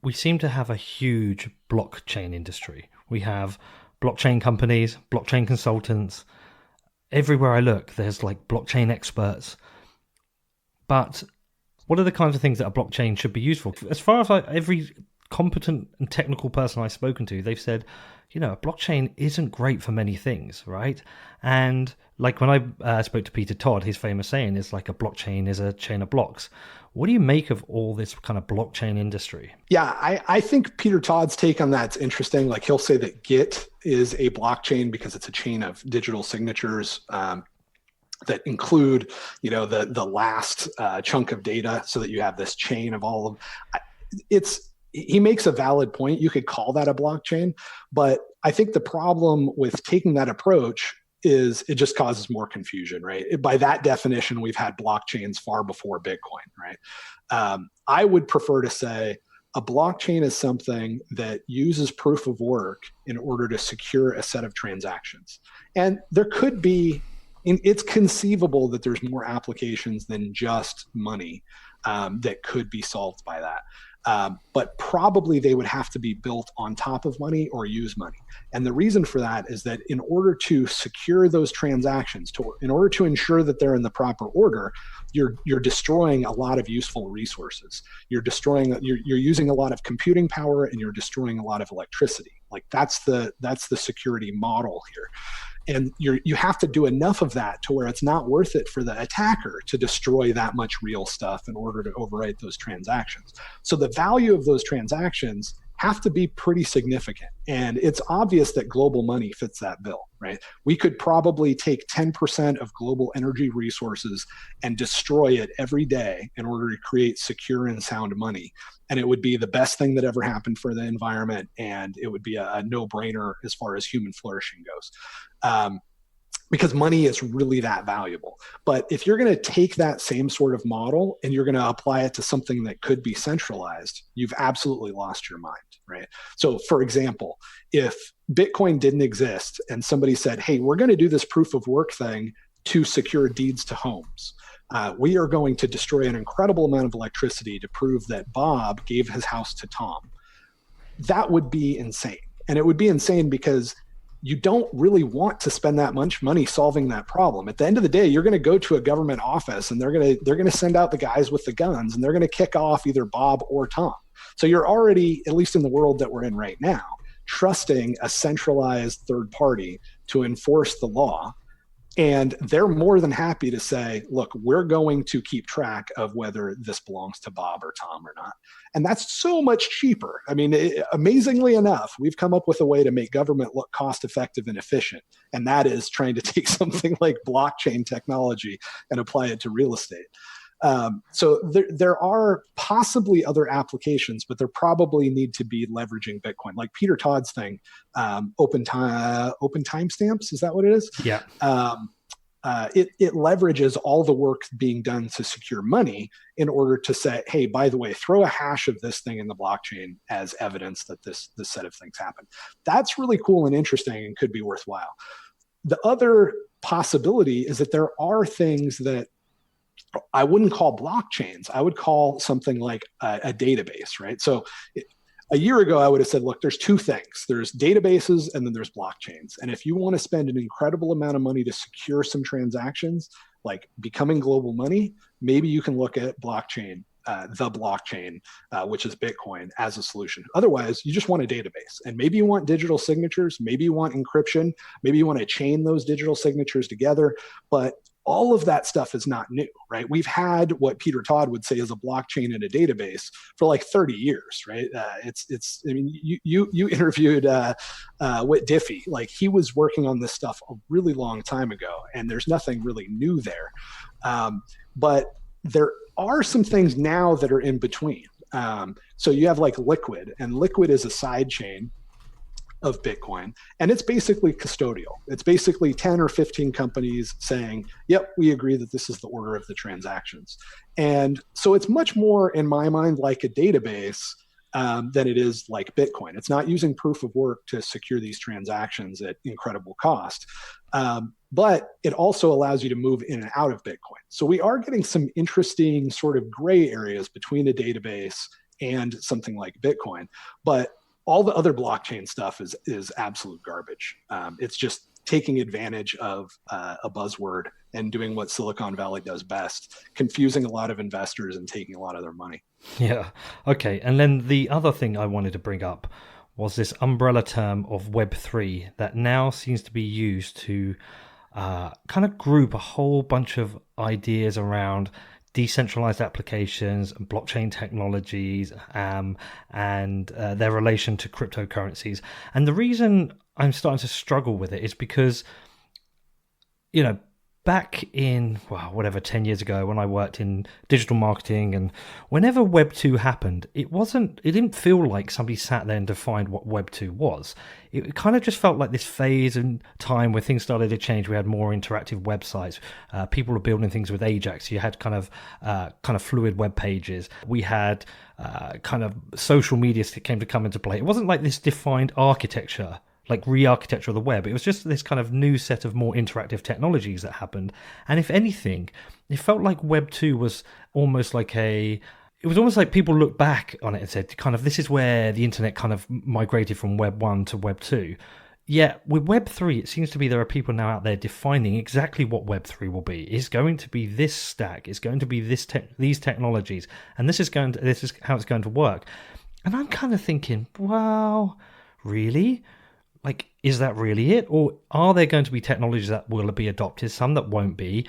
Speaker 2: We seem to have a huge blockchain industry. We have blockchain companies, blockchain consultants. Everywhere I look, there's like blockchain experts. But what are the kinds of things that a blockchain should be used for? As far as every competent and technical person I've spoken to, they've said, a blockchain isn't great for many things, right? And like when I spoke to Peter Todd, his famous saying is like a blockchain is a chain of blocks. What do you make of all this kind of blockchain industry?
Speaker 3: Yeah, I think Peter Todd's take on that's interesting. Like he'll say that Git is a blockchain because it's a chain of digital signatures that include, the last chunk of data, so that you have this chain of all of. He makes a valid point. You could call that a blockchain, but I think the problem with taking that approach is it just causes more confusion, right? By that definition, we've had blockchains far before Bitcoin, right? I would prefer to say a blockchain is something that uses proof of work in order to secure a set of transactions. And there could be, it's conceivable that there's more applications than just money that could be solved by that. But probably they would have to be built on top of money or use money. And the reason for that is that in order to secure those transactions, in order to ensure that they're in the proper order, you're destroying a lot of useful resources. You're using a lot of computing power, and you're destroying a lot of electricity. Like that's the security model here. And you have to do enough of that to where it's not worth it for the attacker to destroy that much real stuff in order to overwrite those transactions. So the value of those transactions have to be pretty significant. And it's obvious that global money fits that bill, right? We could probably take 10% of global energy resources and destroy it every day in order to create secure and sound money. And it would be the best thing that ever happened for the environment. And it would be a no-brainer as far as human flourishing goes. Because money is really that valuable. But if you're going to take that same sort of model and you're going to apply it to something that could be centralized, you've absolutely lost your mind, right? So for example, if Bitcoin didn't exist and somebody said, hey, we're going to do this proof of work thing to secure deeds to homes. We are going to destroy an incredible amount of electricity to prove that Bob gave his house to Tom. That would be insane. And it would be insane because you don't really want to spend that much money solving that problem. At the end of the day, you're going to go to a government office and they're going to send out the guys with the guns and they're going to kick off either Bob or Tom. So you're already, at least in the world that we're in right now, trusting a centralized third party to enforce the law. And they're more than happy to say, look, we're going to keep track of whether this belongs to Bob or Tom or not. And that's so much cheaper. I mean, amazingly enough, we've come up with a way to make government look cost effective and efficient. And that is trying to take something like blockchain technology and apply it to real estate. So there are possibly other applications, but there probably need to be leveraging Bitcoin, like Peter Todd's thing, open timestamps. Is that what it is?
Speaker 2: Yeah.
Speaker 3: It leverages all the work being done to secure money in order to say, hey, by the way, throw a hash of this thing in the blockchain as evidence that this set of things happened. That's really cool and interesting and could be worthwhile. the other possibility is that there are things that I wouldn't call blockchains. I would call something like a database, right? So a year ago, I would have said, look, there's two things. There's databases and then there's blockchains. And if you want to spend an incredible amount of money to secure some transactions, like becoming global money, maybe you can look at blockchain, which is Bitcoin, as a solution. Otherwise, you just want a database. And maybe you want digital signatures, maybe you want encryption, maybe you want to chain those digital signatures together. But all of that stuff is not new, right? We've had what Peter Todd would say is a blockchain and a database for like 30 years, right? I mean, you interviewed Whit Diffie, like he was working on this stuff a really long time ago, and there's nothing really new there. But there are some things now that are in between. So you have like Liquid, and Liquid is a side chain of Bitcoin, and it's basically custodial. It's basically 10 or 15 companies saying, yep, we agree that this is the order of the transactions. And so it's much more, in my mind, like a database than it is like Bitcoin. It's not using proof of work to secure these transactions at incredible cost. But it also allows you to move in and out of Bitcoin. So we are getting some interesting sort of gray areas between a database and something like Bitcoin. But all the other blockchain stuff is absolute garbage. It's just taking advantage of a buzzword and doing what Silicon Valley does best, confusing a lot of investors and taking a lot of their money.
Speaker 2: Yeah. Okay. And then the other thing I wanted to bring up was this umbrella term of Web3 that now seems to be used to kind of group a whole bunch of ideas around decentralized applications and blockchain technologies and their relation to cryptocurrencies. And the reason I'm starting to struggle with it is because, back in, 10 years ago when I worked in digital marketing, and whenever Web 2 happened, it didn't feel like somebody sat there and defined what Web 2 was. It kind of just felt like this phase in time where things started to change. We had more interactive websites. People were building things with Ajax. You had kind of fluid web pages. We had kind of social media that came to come into play. It wasn't like this defined architecture, like re-architecture of the web. It was just this kind of new set of more interactive technologies that happened. And if anything, it felt like Web 2 was almost like it was almost like people looked back on it and said, kind of, this is where the internet kind of migrated from Web 1 to Web 2. Yet with Web 3, it seems to be there are people now out there defining exactly what Web 3 will be. It's going to be this stack. It's going to be these technologies. And this is how it's going to work. And I'm kind of thinking, wow, really? Like, is that really it? Or are there going to be technologies that will be adopted, some that won't be?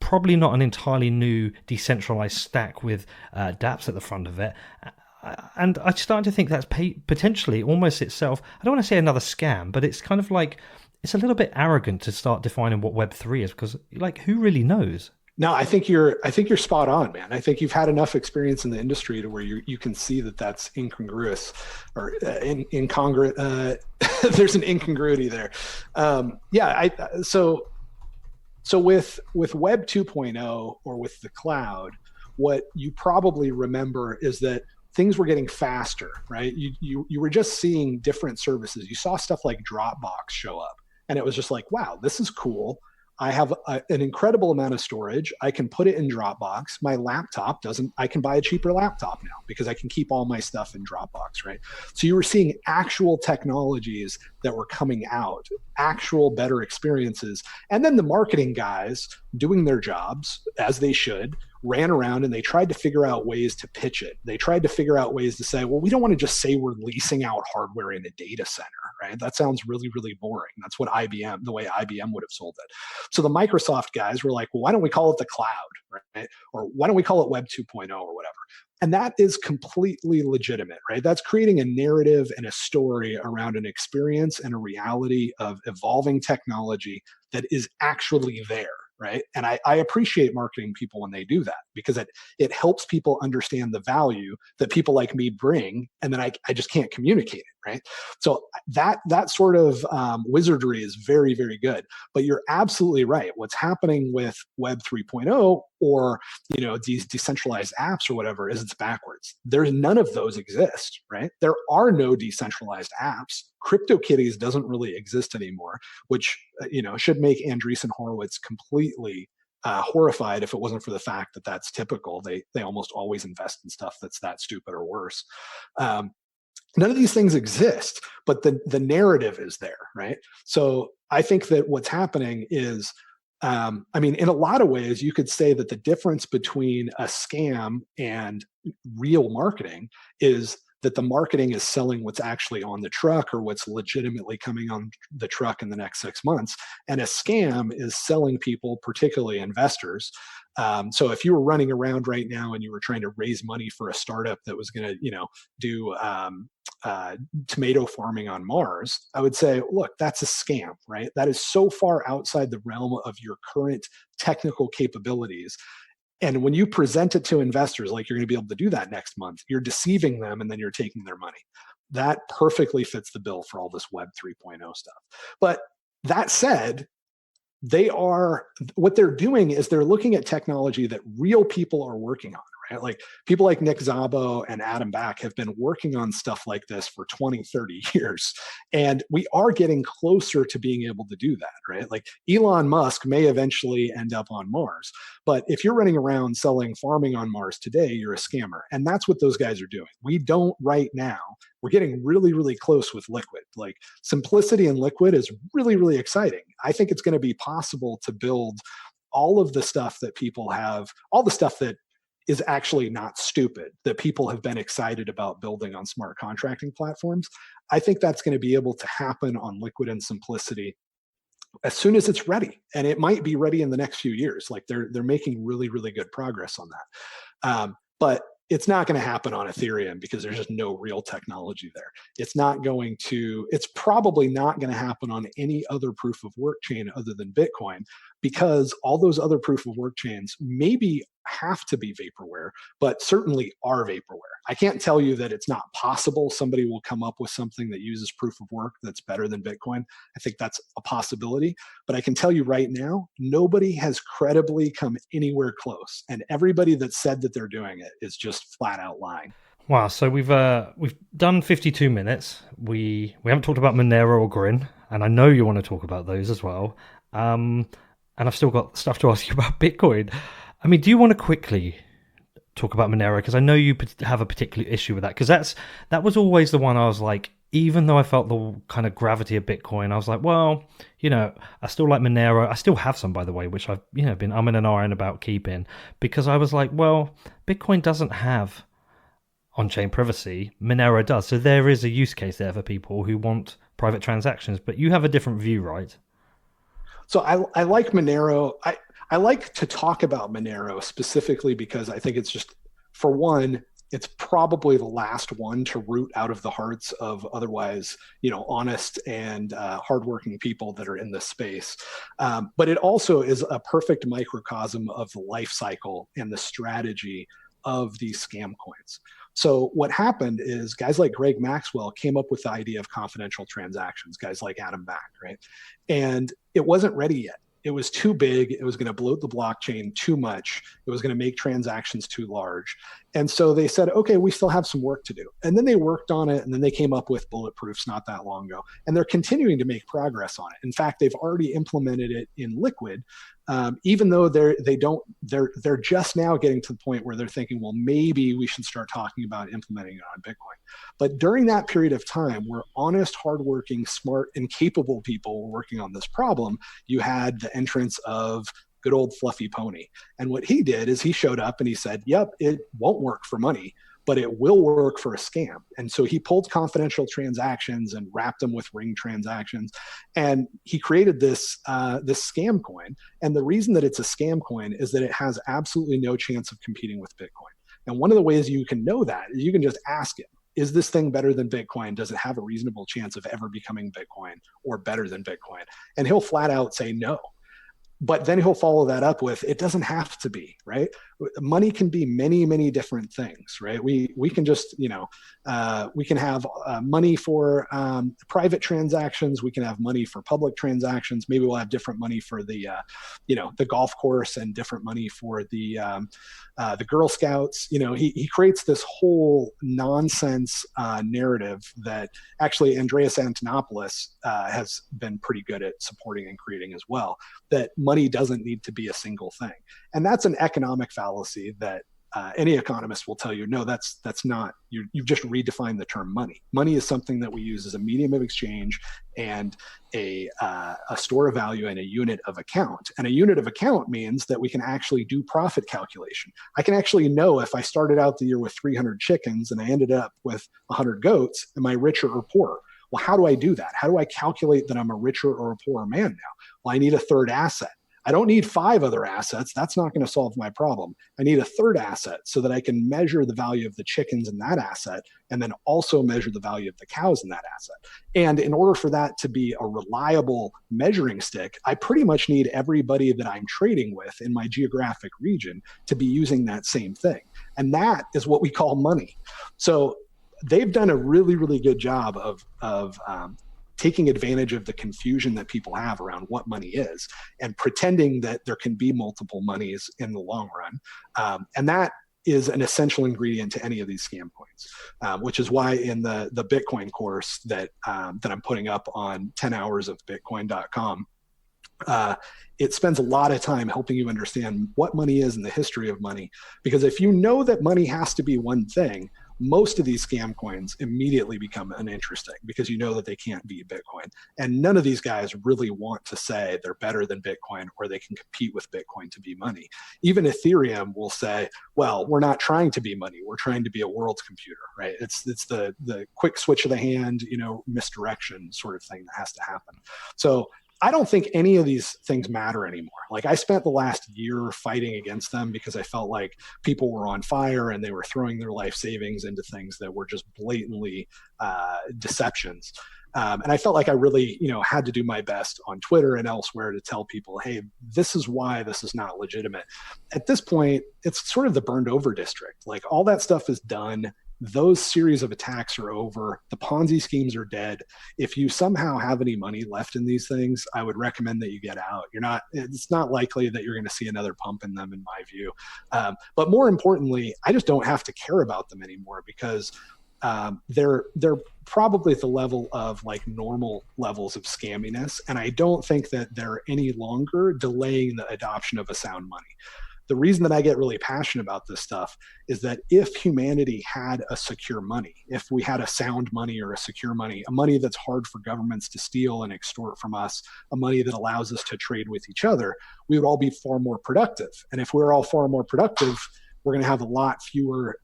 Speaker 2: Probably not an entirely new decentralized stack with dApps at the front of it. And I started to think that's potentially almost itself, I don't want to say another scam, but it's kind of like, it's a little bit arrogant to start defining what Web3 is, because like, who really knows?
Speaker 3: No, I think you're spot on, man. I think you've had enough experience in the industry to where you can see that that's incongruous or incongruent. There's an incongruity there. So with Web 2.0 or with the cloud, what you probably remember is that things were getting faster, right? You were just seeing different services. You saw stuff like Dropbox show up, and it was just like, wow, this is cool. I have an incredible amount of storage. I can put it in Dropbox. My laptop I can buy a cheaper laptop now because I can keep all my stuff in Dropbox, right? So you were seeing actual technologies that were coming out, actual better experiences. And then the marketing guys doing their jobs as they should, ran around and they tried to figure out ways to pitch it. They tried to figure out ways to say, well, we don't want to just say we're leasing out hardware in a data center, right? That sounds really, really boring. That's what the way IBM would have sold it. So the Microsoft guys were like, well, why don't we call it the cloud, right? Or why don't we call it Web 2.0 or whatever? And that is completely legitimate, right? That's creating a narrative and a story around an experience and a reality of evolving technology that is actually there. Right. And I appreciate marketing people when they do that, because it helps people understand the value that people like me bring. And then I just can't communicate it. Right. So that sort of wizardry is very, very good. But you're absolutely right. What's happening with Web 3.0 or, these decentralized apps or whatever is it's backwards. There's none of those exist. Right. There are no decentralized apps. CryptoKitties doesn't really exist anymore, which should make Andreessen Horowitz completely horrified if it wasn't for the fact that that's typical. They almost always invest in stuff that's that stupid or worse. None of these things exist, but the narrative is there, right? So I think that what's happening is, in a lot of ways, you could say that the difference between a scam and real marketing is that the marketing is selling what's actually on the truck or what's legitimately coming on the truck in the next 6 months. And a scam is selling people, particularly investors. So if you were running around right now and you were trying to raise money for a startup that was going to, do tomato farming on Mars, I would say, look, that's a scam, right? That is so far outside the realm of your current technical capabilities. And when you present it to investors, like you're going to be able to do that next month, you're deceiving them and then you're taking their money. That perfectly fits the bill for all this Web 3.0 stuff. But that said, what they're doing is they're looking at technology that real people are working on, right? Like people like Nick Szabo and Adam Back have been working on stuff like this for 20, 30 years. And we are getting closer to being able to do that, right? Like Elon Musk may eventually end up on Mars, but if you're running around selling farming on Mars today, you're a scammer. And that's what those guys are doing. We don't right now. We're getting really, really close with Liquid. Like simplicity in Liquid is really, really exciting. I think it's going to be possible to build all of the stuff that people have, all the stuff that is actually not stupid, that people have been excited about building on smart contracting platforms. I think that's going to be able to happen on Liquid and Simplicity as soon as it's ready. And it might be ready in the next few years. Like they're making really, really good progress on that. But it's not going to happen on Ethereum because there's just no real technology there. It's probably not going to happen on any other proof of work chain other than Bitcoin, because all those other proof of work chains maybe have to be vaporware, but certainly are vaporware. I can't tell you that it's not possible somebody will come up with something that uses proof of work that's better than Bitcoin. I think that's a possibility, but I can tell you right now, nobody has credibly come anywhere close. And everybody that said that they're doing it is just flat out lying.
Speaker 2: Wow, so we've done 52 minutes. We haven't talked about Monero or Grin, and I know you want to talk about those as well. And I've still got stuff to ask you about Bitcoin. I mean, do you want to quickly talk about Monero? Because I know you have a particular issue with that. Because that was always the one I was like, even though I felt the kind of gravity of Bitcoin, I was like, well, I still like Monero. I still have some, by the way, which I've been umming and ahhing about keeping, because I was like, well, Bitcoin doesn't have on-chain privacy. Monero does. So there is a use case there for people who want private transactions. But you have a different view, right?
Speaker 3: So I like Monero. I like to talk about Monero specifically because I think it's just, for one, it's probably the last one to root out of the hearts of otherwise, honest and hardworking people that are in this space. But it also is a perfect microcosm of the life cycle and the strategy of these scam coins. So what happened is guys like Greg Maxwell came up with the idea of confidential transactions, guys like Adam Back, right? And it wasn't ready yet. It was too big. It was going to bloat the blockchain too much. It was going to make transactions too large. And so they said, okay, we still have some work to do. And then they worked on it, and then they came up with bulletproofs not that long ago. And they're continuing to make progress on it. In fact, they've already implemented it in Liquid, even though they're just now getting to the point where they're thinking, well, maybe we should start talking about implementing it on Bitcoin. But during that period of time, where honest, hardworking, smart, and capable people were working on this problem, you had the entrance of good old Fluffy Pony. And what he did is he showed up and he said, yep, it won't work for money, but it will work for a scam. And so he pulled confidential transactions and wrapped them with ring transactions. And he created this scam coin. And the reason that it's a scam coin is that it has absolutely no chance of competing with Bitcoin. And one of the ways you can know that is you can just ask him, is this thing better than Bitcoin? Does it have a reasonable chance of ever becoming Bitcoin or better than Bitcoin? And he'll flat out say no. But then he'll follow that up with, it doesn't have to be, right? Money can be many, many different things, right? We can just, we can have money for private transactions. We can have money for public transactions. Maybe we'll have different money for the golf course and different money for the Girl Scouts. He creates this whole nonsense narrative that actually Andreas Antonopoulos has been pretty good at supporting and creating as well, that money doesn't need to be a single thing. And that's an economic fallacy that any economist will tell you, no, that's not, you've just redefined the term money. Money is something that we use as a medium of exchange and a store of value and a unit of account. And a unit of account means that we can actually do profit calculation. I can actually know if I started out the year with 300 chickens and I ended up with 100 goats, am I richer or poorer? Well, how do I do that? How do I calculate that I'm a richer or a poorer man now? Well, I need a third asset. I don't need 5 other assets. That's not going to solve my problem. I need a third asset so that I can measure the value of the chickens in that asset and then also measure the value of the cows in that asset. And in order for that to be a reliable measuring stick, I pretty much need everybody that I'm trading with in my geographic region to be using that same thing. And that is what we call money. So they've done a really, really good job of taking advantage of the confusion that people have around what money is and pretending that there can be multiple monies in the long run. And that is an essential ingredient to any of these scam coins, which is why in the Bitcoin course that I'm putting up on 10hoursofbitcoin.com, it spends a lot of time helping you understand what money is and the history of money. Because if you know that money has to be one thing, most of these scam coins immediately become uninteresting because you know that they can't beat Bitcoin. And none of these guys really want to say they're better than Bitcoin or they can compete with Bitcoin to be money. Even Ethereum will say, well, we're not trying to be money. We're trying to be a world computer, right? It's the quick switch of the hand, misdirection sort of thing that has to happen. So I don't think any of these things matter anymore. Like I spent the last year fighting against them because I felt like people were on fire and they were throwing their life savings into things that were just blatantly deceptions. And I felt like I really, had to do my best on Twitter and elsewhere to tell people, hey, this is why this is not legitimate. At this point, it's sort of the burned over district. Like all that stuff is done. Those series of attacks are over. The Ponzi schemes are dead. If you somehow have any money left in these things, I would recommend that you get out. It's not likely that you're going to see another pump in them, in my view. But more importantly, I just don't have to care about them anymore because they're probably at the level of like normal levels of scamminess. And I don't think that they're any longer delaying the adoption of a sound money. The reason that I get really passionate about this stuff is that if humanity had a secure money, if we had a sound money or a secure money, a money that's hard for governments to steal and extort from us, a money that allows us to trade with each other, we would all be far more productive. And if we're all far more productive, we're going to have a lot fewer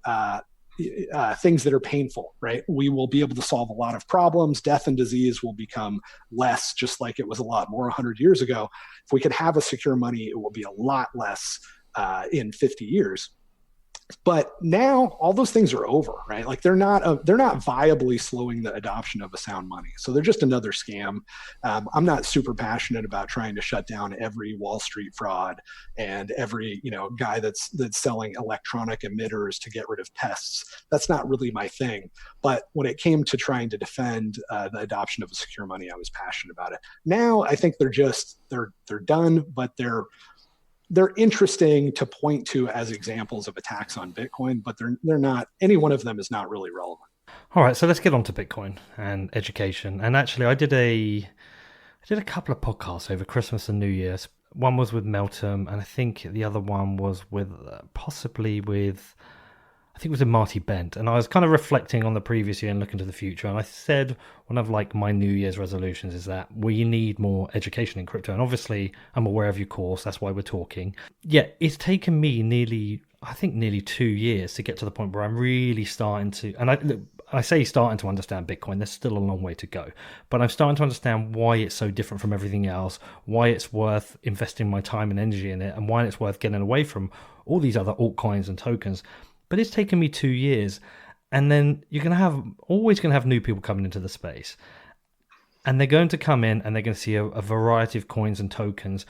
Speaker 3: things that are painful, right? We will be able to solve a lot of problems. Death and disease will become less, just like it was a lot more 100 years ago. If we could have a secure money, it will be a lot less in 50 years. But now all those things are over, right? Like they're not viably slowing the adoption of a sound money. So they're just another scam. I'm not super passionate about trying to shut down every Wall Street fraud and every, guy that's selling electronic emitters to get rid of pests. That's not really my thing. But when it came to trying to defend the adoption of a secure money, I was passionate about it. Now I think they're done, but they're interesting to point to as examples of attacks on Bitcoin, but they're not, any one of them is not really relevant.
Speaker 2: All right, so let's get on to Bitcoin and education. And actually, I did a couple of podcasts over Christmas and New Year's. One was with Meltem, and I think the other one was with I think it was a Marty Bent, and I was kind of reflecting on the previous year and looking to the future. And I said one of my New Year's resolutions is that we need more education in crypto. And obviously, I'm aware of your course. That's why we're talking. Yeah, it's taken me nearly 2 years to get to the point where I'm really starting to, and I say starting to understand Bitcoin. There's still a long way to go, but I'm starting to understand why it's so different from everything else, why it's worth investing my time and energy in it, and why it's worth getting away from all these other altcoins and tokens. But it's taken me 2 years, and then you're always going to have new people coming into the space, and they're going to come in and they're going to see a variety of coins and tokens,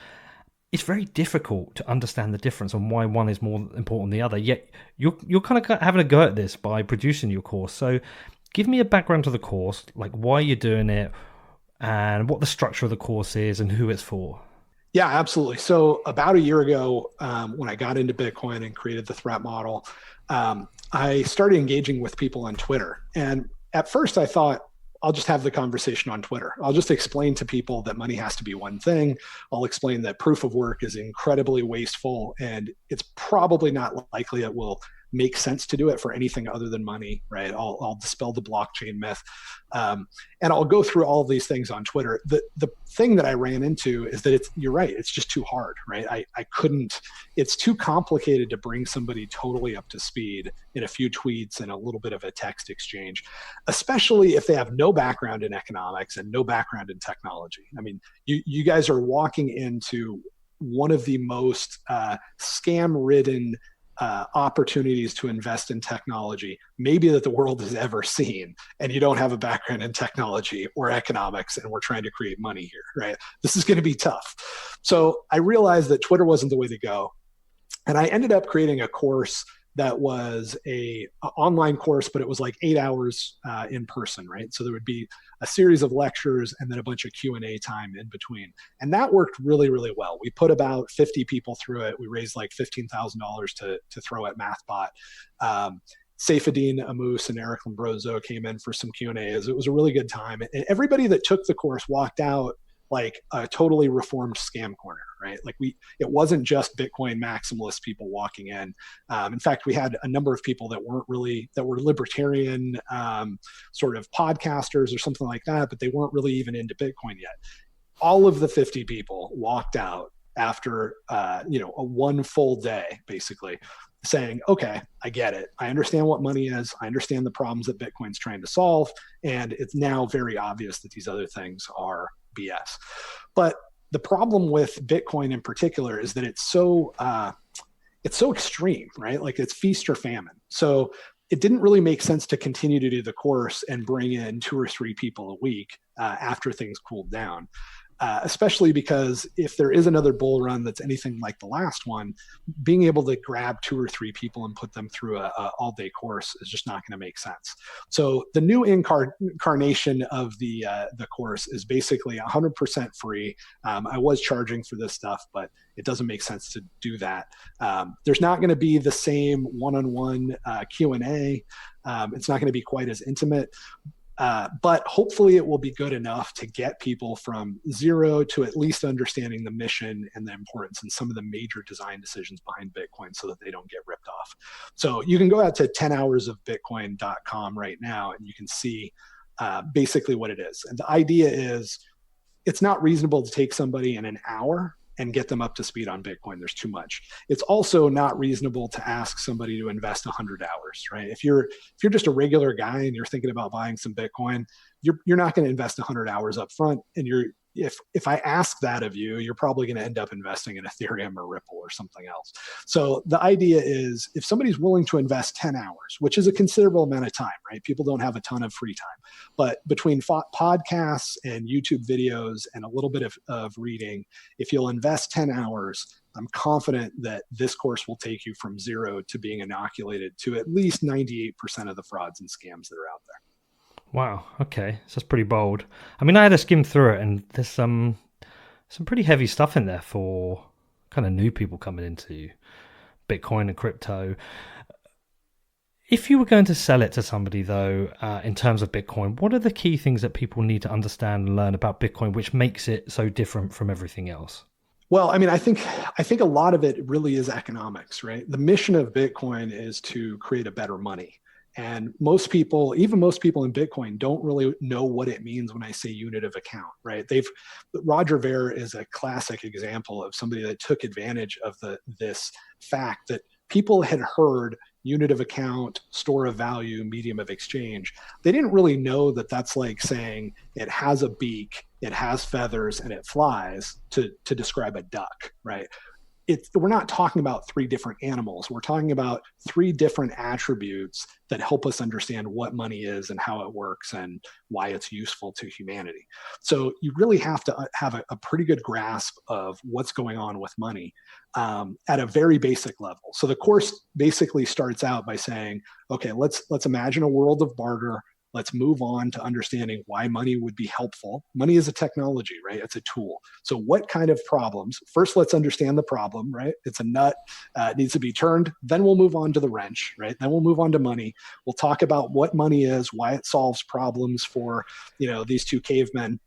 Speaker 2: it's very difficult to understand the difference on why one is more important than the other. Yet you're kind of having a go at this by producing your course. So give me a background to the course, like why you're doing it and what the structure of the course is and who it's for.
Speaker 3: Yeah, absolutely. So about a year ago, when I got into Bitcoin and created the threat model, I started engaging with people on Twitter. And at first I thought, I'll just have the conversation on Twitter. I'll just explain to people that money has to be one thing. I'll explain that proof of work is incredibly wasteful, and it's probably not likely it will make sense to do it for anything other than money, right? I'll dispel the blockchain myth. And I'll go through all of these things on Twitter. The thing that I ran into is that you're right, it's just too hard, right? I couldn't, it's too complicated to bring somebody totally up to speed in a few tweets and a little bit of a text exchange, especially if they have no background in economics and no background in technology. I mean, you guys are walking into one of the most scam-ridden opportunities to invest in technology, maybe that the world has ever seen, and you don't have a background in technology or economics, and we're trying to create money here, right? This is going to be tough. So I realized that Twitter wasn't the way to go. And I ended up creating a course that was a online course, but it was like 8 hours in person, right? So there would be a series of lectures and then a bunch of Q&A time in between. And that worked really, really well. We put about 50 people through it. We raised like $15,000 to throw at MathBot. Saifuddin Amus and Eric Lombroso came in for some Q&As. It was a really good time. And everybody that took the course walked out like a totally reformed scam corner, right? Like it wasn't just Bitcoin maximalist people walking in. In fact, we had a number of people that were libertarian sort of podcasters or something like that, but they weren't really even into Bitcoin yet. All of the 50 people walked out after, a one full day, basically, saying, okay, I get it. I understand what money is. I understand the problems that Bitcoin's trying to solve. And it's now very obvious that these other things are BS. But the problem with Bitcoin in particular is that it's so extreme, right? Like it's feast or famine. So it didn't really make sense to continue to do the course and bring in 2 or 3 people a week after things cooled down. Especially because if there is another bull run that's anything like the last one, being able to grab 2 or 3 people and put them through a all-day course is just not going to make sense. So the new incarnation of the course is basically 100% free. I was charging for this stuff, but it doesn't make sense to do that. There's not going to be the same one-on-one Q&A. It's not going to be quite as intimate. But hopefully it will be good enough to get people from zero to at least understanding the mission and the importance and some of the major design decisions behind Bitcoin so that they don't get ripped off. So you can go out to 10hoursofbitcoin.com right now and you can see basically what it is. And the idea is it's not reasonable to take somebody in an hour and get them up to speed on Bitcoin. There's too much. It's also not reasonable to ask somebody to invest 100 hours, right? If you're just a regular guy and you're thinking about buying some Bitcoin, you're not going to invest 100 hours up front. And if I ask that of you, you're probably going to end up investing in Ethereum or Ripple or something else. So the idea is if somebody's willing to invest 10 hours, which is a considerable amount of time, right? People don't have a ton of free time, but between podcasts and YouTube videos and a little bit of reading, if you'll invest 10 hours, I'm confident that this course will take you from zero to being inoculated to at least 98% of the frauds and scams that are out there.
Speaker 2: Wow. Okay. So that's pretty bold. I mean, I had to skim through it and there's some pretty heavy stuff in there for kind of new people coming into Bitcoin and crypto. If you were going to sell it to somebody though, in terms of Bitcoin, what are the key things that people need to understand and learn about Bitcoin, which makes it so different from everything else?
Speaker 3: Well, I mean, I think a lot of it really is economics, right? The mission of Bitcoin is to create a better money. And most people, even most people in Bitcoin, don't really know what it means when I say unit of account, right? Roger Ver is a classic example of somebody that took advantage of this fact that people had heard unit of account, store of value, medium of exchange. They didn't really know that that's like saying it has a beak, it has feathers, and it flies to describe a duck, right? we're not talking about three different animals. We're talking about three different attributes that help us understand what money is and how it works and why it's useful to humanity. So you really have to have a pretty good grasp of what's going on with money at a very basic level. So the course basically starts out by saying, okay, let's imagine a world of barter. Let's move on to understanding why money would be helpful. Money is a technology, right? It's a tool. So what kind of problems? First, let's understand the problem, right? It's a nut. It needs to be turned. Then we'll move on to the wrench, right? Then we'll move on to money. We'll talk about what money is, why it solves problems for, these two cavemen.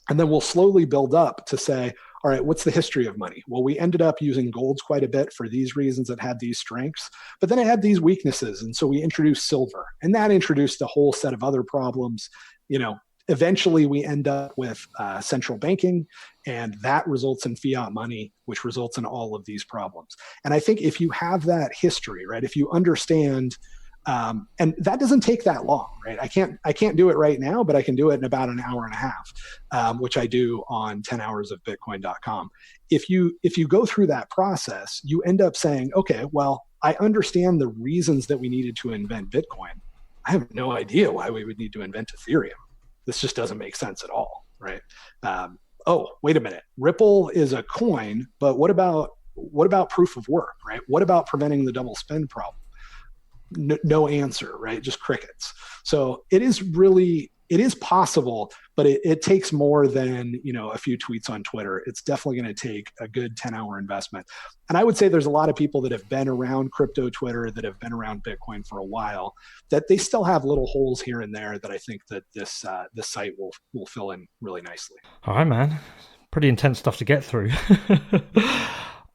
Speaker 3: And then we'll slowly build up to say, all right, what's the history of money? Well, we ended up using golds quite a bit for these reasons. It had these strengths, but then it had these weaknesses. And so we introduced silver, and that introduced a whole set of other problems. Eventually we end up with central banking, and that results in fiat money, which results in all of these problems. And I think if you have that history, right, if you understand, and that doesn't take that long, right? I can't do it right now, but I can do it in about an hour and a half, which I do on 10hoursofbitcoin.com. If you go through that process, you end up saying, okay, well, I understand the reasons that we needed to invent Bitcoin. I have no idea why we would need to invent Ethereum. This just doesn't make sense at all, right? Oh, wait a minute. Ripple is a coin, but what about proof of work, right? What about preventing the double spend problem? No answer, right? Just crickets. So it is possible, but it takes more than, a few tweets on Twitter. It's definitely going to take a good 10-hour investment. And I would say there's a lot of people that have been around crypto Twitter, that have been around Bitcoin for a while, that they still have little holes here and there that I think that this site will fill in really nicely.
Speaker 2: All right, man. Pretty intense stuff to get through.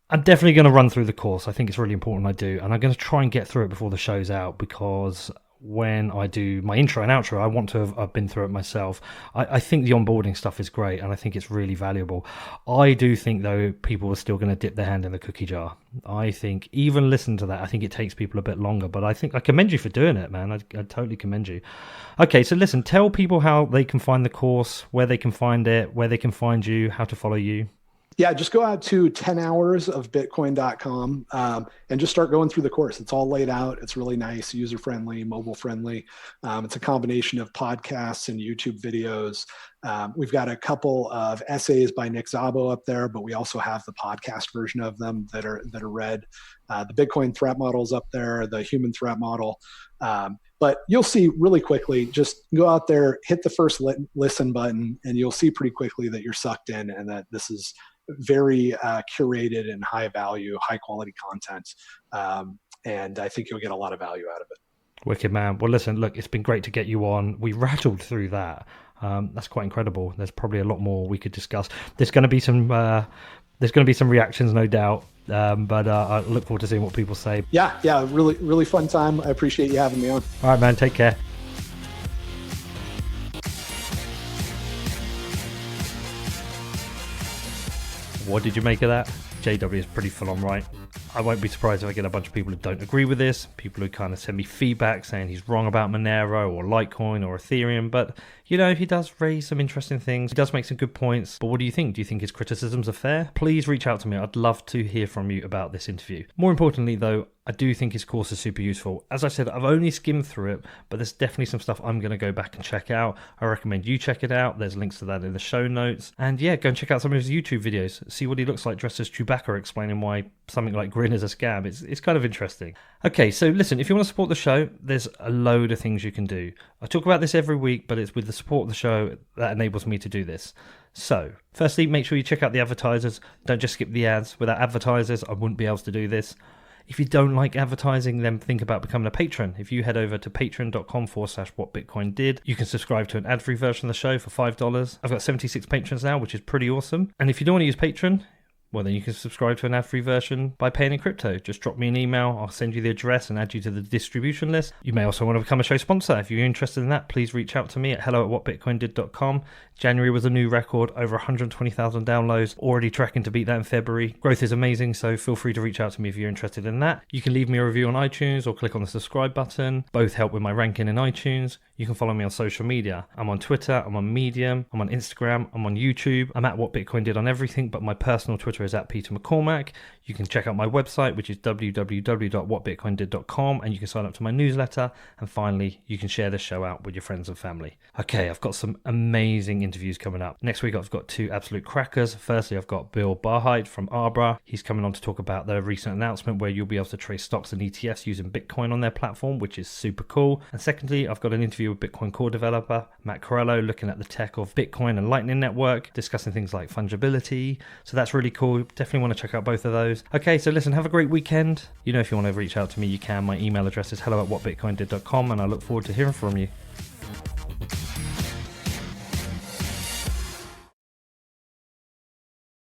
Speaker 2: I'm definitely going to run through the course. I think it's really important I do. And I'm going to try and get through it before the show's out, because when I do my intro and outro, I want to have been through it myself. I think the onboarding stuff is great, and I think it's really valuable. I do think, though, people are still going to dip their hand in the cookie jar. I think even listen to that, I think it takes people a bit longer, but I think I commend you for doing it, man. I totally commend you. Okay, so listen, tell people how they can find the course, where they can find it, where they can find you, how to follow you.
Speaker 3: Yeah, just go out to 10hoursofbitcoin.com and just start going through the course. It's all laid out. It's really nice, user-friendly, mobile-friendly. It's a combination of podcasts and YouTube videos. We've got a couple of essays by Nick Szabo up there, but we also have the podcast version of them that are read. The Bitcoin threat model is up there, the human threat model. But you'll see really quickly, just go out there, hit the first listen button, and you'll see pretty quickly that you're sucked in and that this is very curated and high value, high quality content. And I think you'll get a lot of value out of it.
Speaker 2: Wicked, man. Well, listen, look, it's been great to get you on. We rattled through that. That's quite incredible. There's probably a lot more we could discuss. There's going to be some reactions, no doubt. But I look forward to seeing what people say.
Speaker 3: Yeah. Really, really fun time. I appreciate you having me on.
Speaker 2: All right, man. Take care. What did you make of that? JW is pretty full on, right? I won't be surprised if I get a bunch of people who don't agree with this, people who kind of send me feedback saying he's wrong about Monero or Litecoin or Ethereum, but he does raise some interesting things. He does make some good points, but what do you think? Do you think his criticisms are fair? Please reach out to me. I'd love to hear from you about this interview. More importantly, though, I do think his course is super useful. As I said, I've only skimmed through it, but there's definitely some stuff I'm going to go back and check out. I recommend you check it out. There's links to that in the show notes. And yeah, go and check out some of his YouTube videos. See what he looks like dressed as Chewbacca, explaining why something like Grin is a scam. It's kind of interesting. Okay, so listen, if you want to support the show, there's a load of things you can do. I talk about this every week, but it's with the support of the show that enables me to do this. So, firstly, make sure you check out the advertisers. Don't just skip the ads. Without advertisers, I wouldn't be able to do this. If you don't like advertising, then think about becoming a patron. If you head over to patreon.com/whatbitcoindid, you can subscribe to an ad-free version of the show for $5. I've got 76 patrons now, which is pretty awesome. And if you don't want to use Patreon, well, then you can subscribe to an ad-free version by paying in crypto. Just drop me an email. I'll send you the address and add you to the distribution list. You may also want to become a show sponsor. If you're interested in that, please reach out to me at hello@whatbitcoindid.com. January was a new record, over 120,000 downloads, already tracking to beat that in February. Growth is amazing, so feel free to reach out to me if you're interested in that. You can leave me a review on iTunes or click on the subscribe button. Both help with my ranking in iTunes. You can follow me on social media. I'm on Twitter, I'm on Medium, I'm on Instagram, I'm on YouTube. I'm at What Bitcoin Did on everything, but my personal Twitter is at Peter McCormack. You can check out my website, which is www.whatbitcoindid.com, and you can sign up to my newsletter. And finally, you can share this show out with your friends and family. Okay, I've got some amazing interviews coming up. Next week, I've got 2 absolute crackers. Firstly, I've got Bill Barheit from Arbra. He's coming on to talk about the recent announcement where you'll be able to trade stocks and ETFs using Bitcoin on their platform, which is super cool. And secondly, I've got an interview with Bitcoin core developer Matt Corello, looking at the tech of Bitcoin and Lightning Network, discussing things like fungibility. So that's really cool. Definitely want to check out both of those. Okay, so listen, have a great weekend. You know, if you want to reach out to me, you can. My email address is hello@whatbitcoindid.com, and I look forward to hearing from you.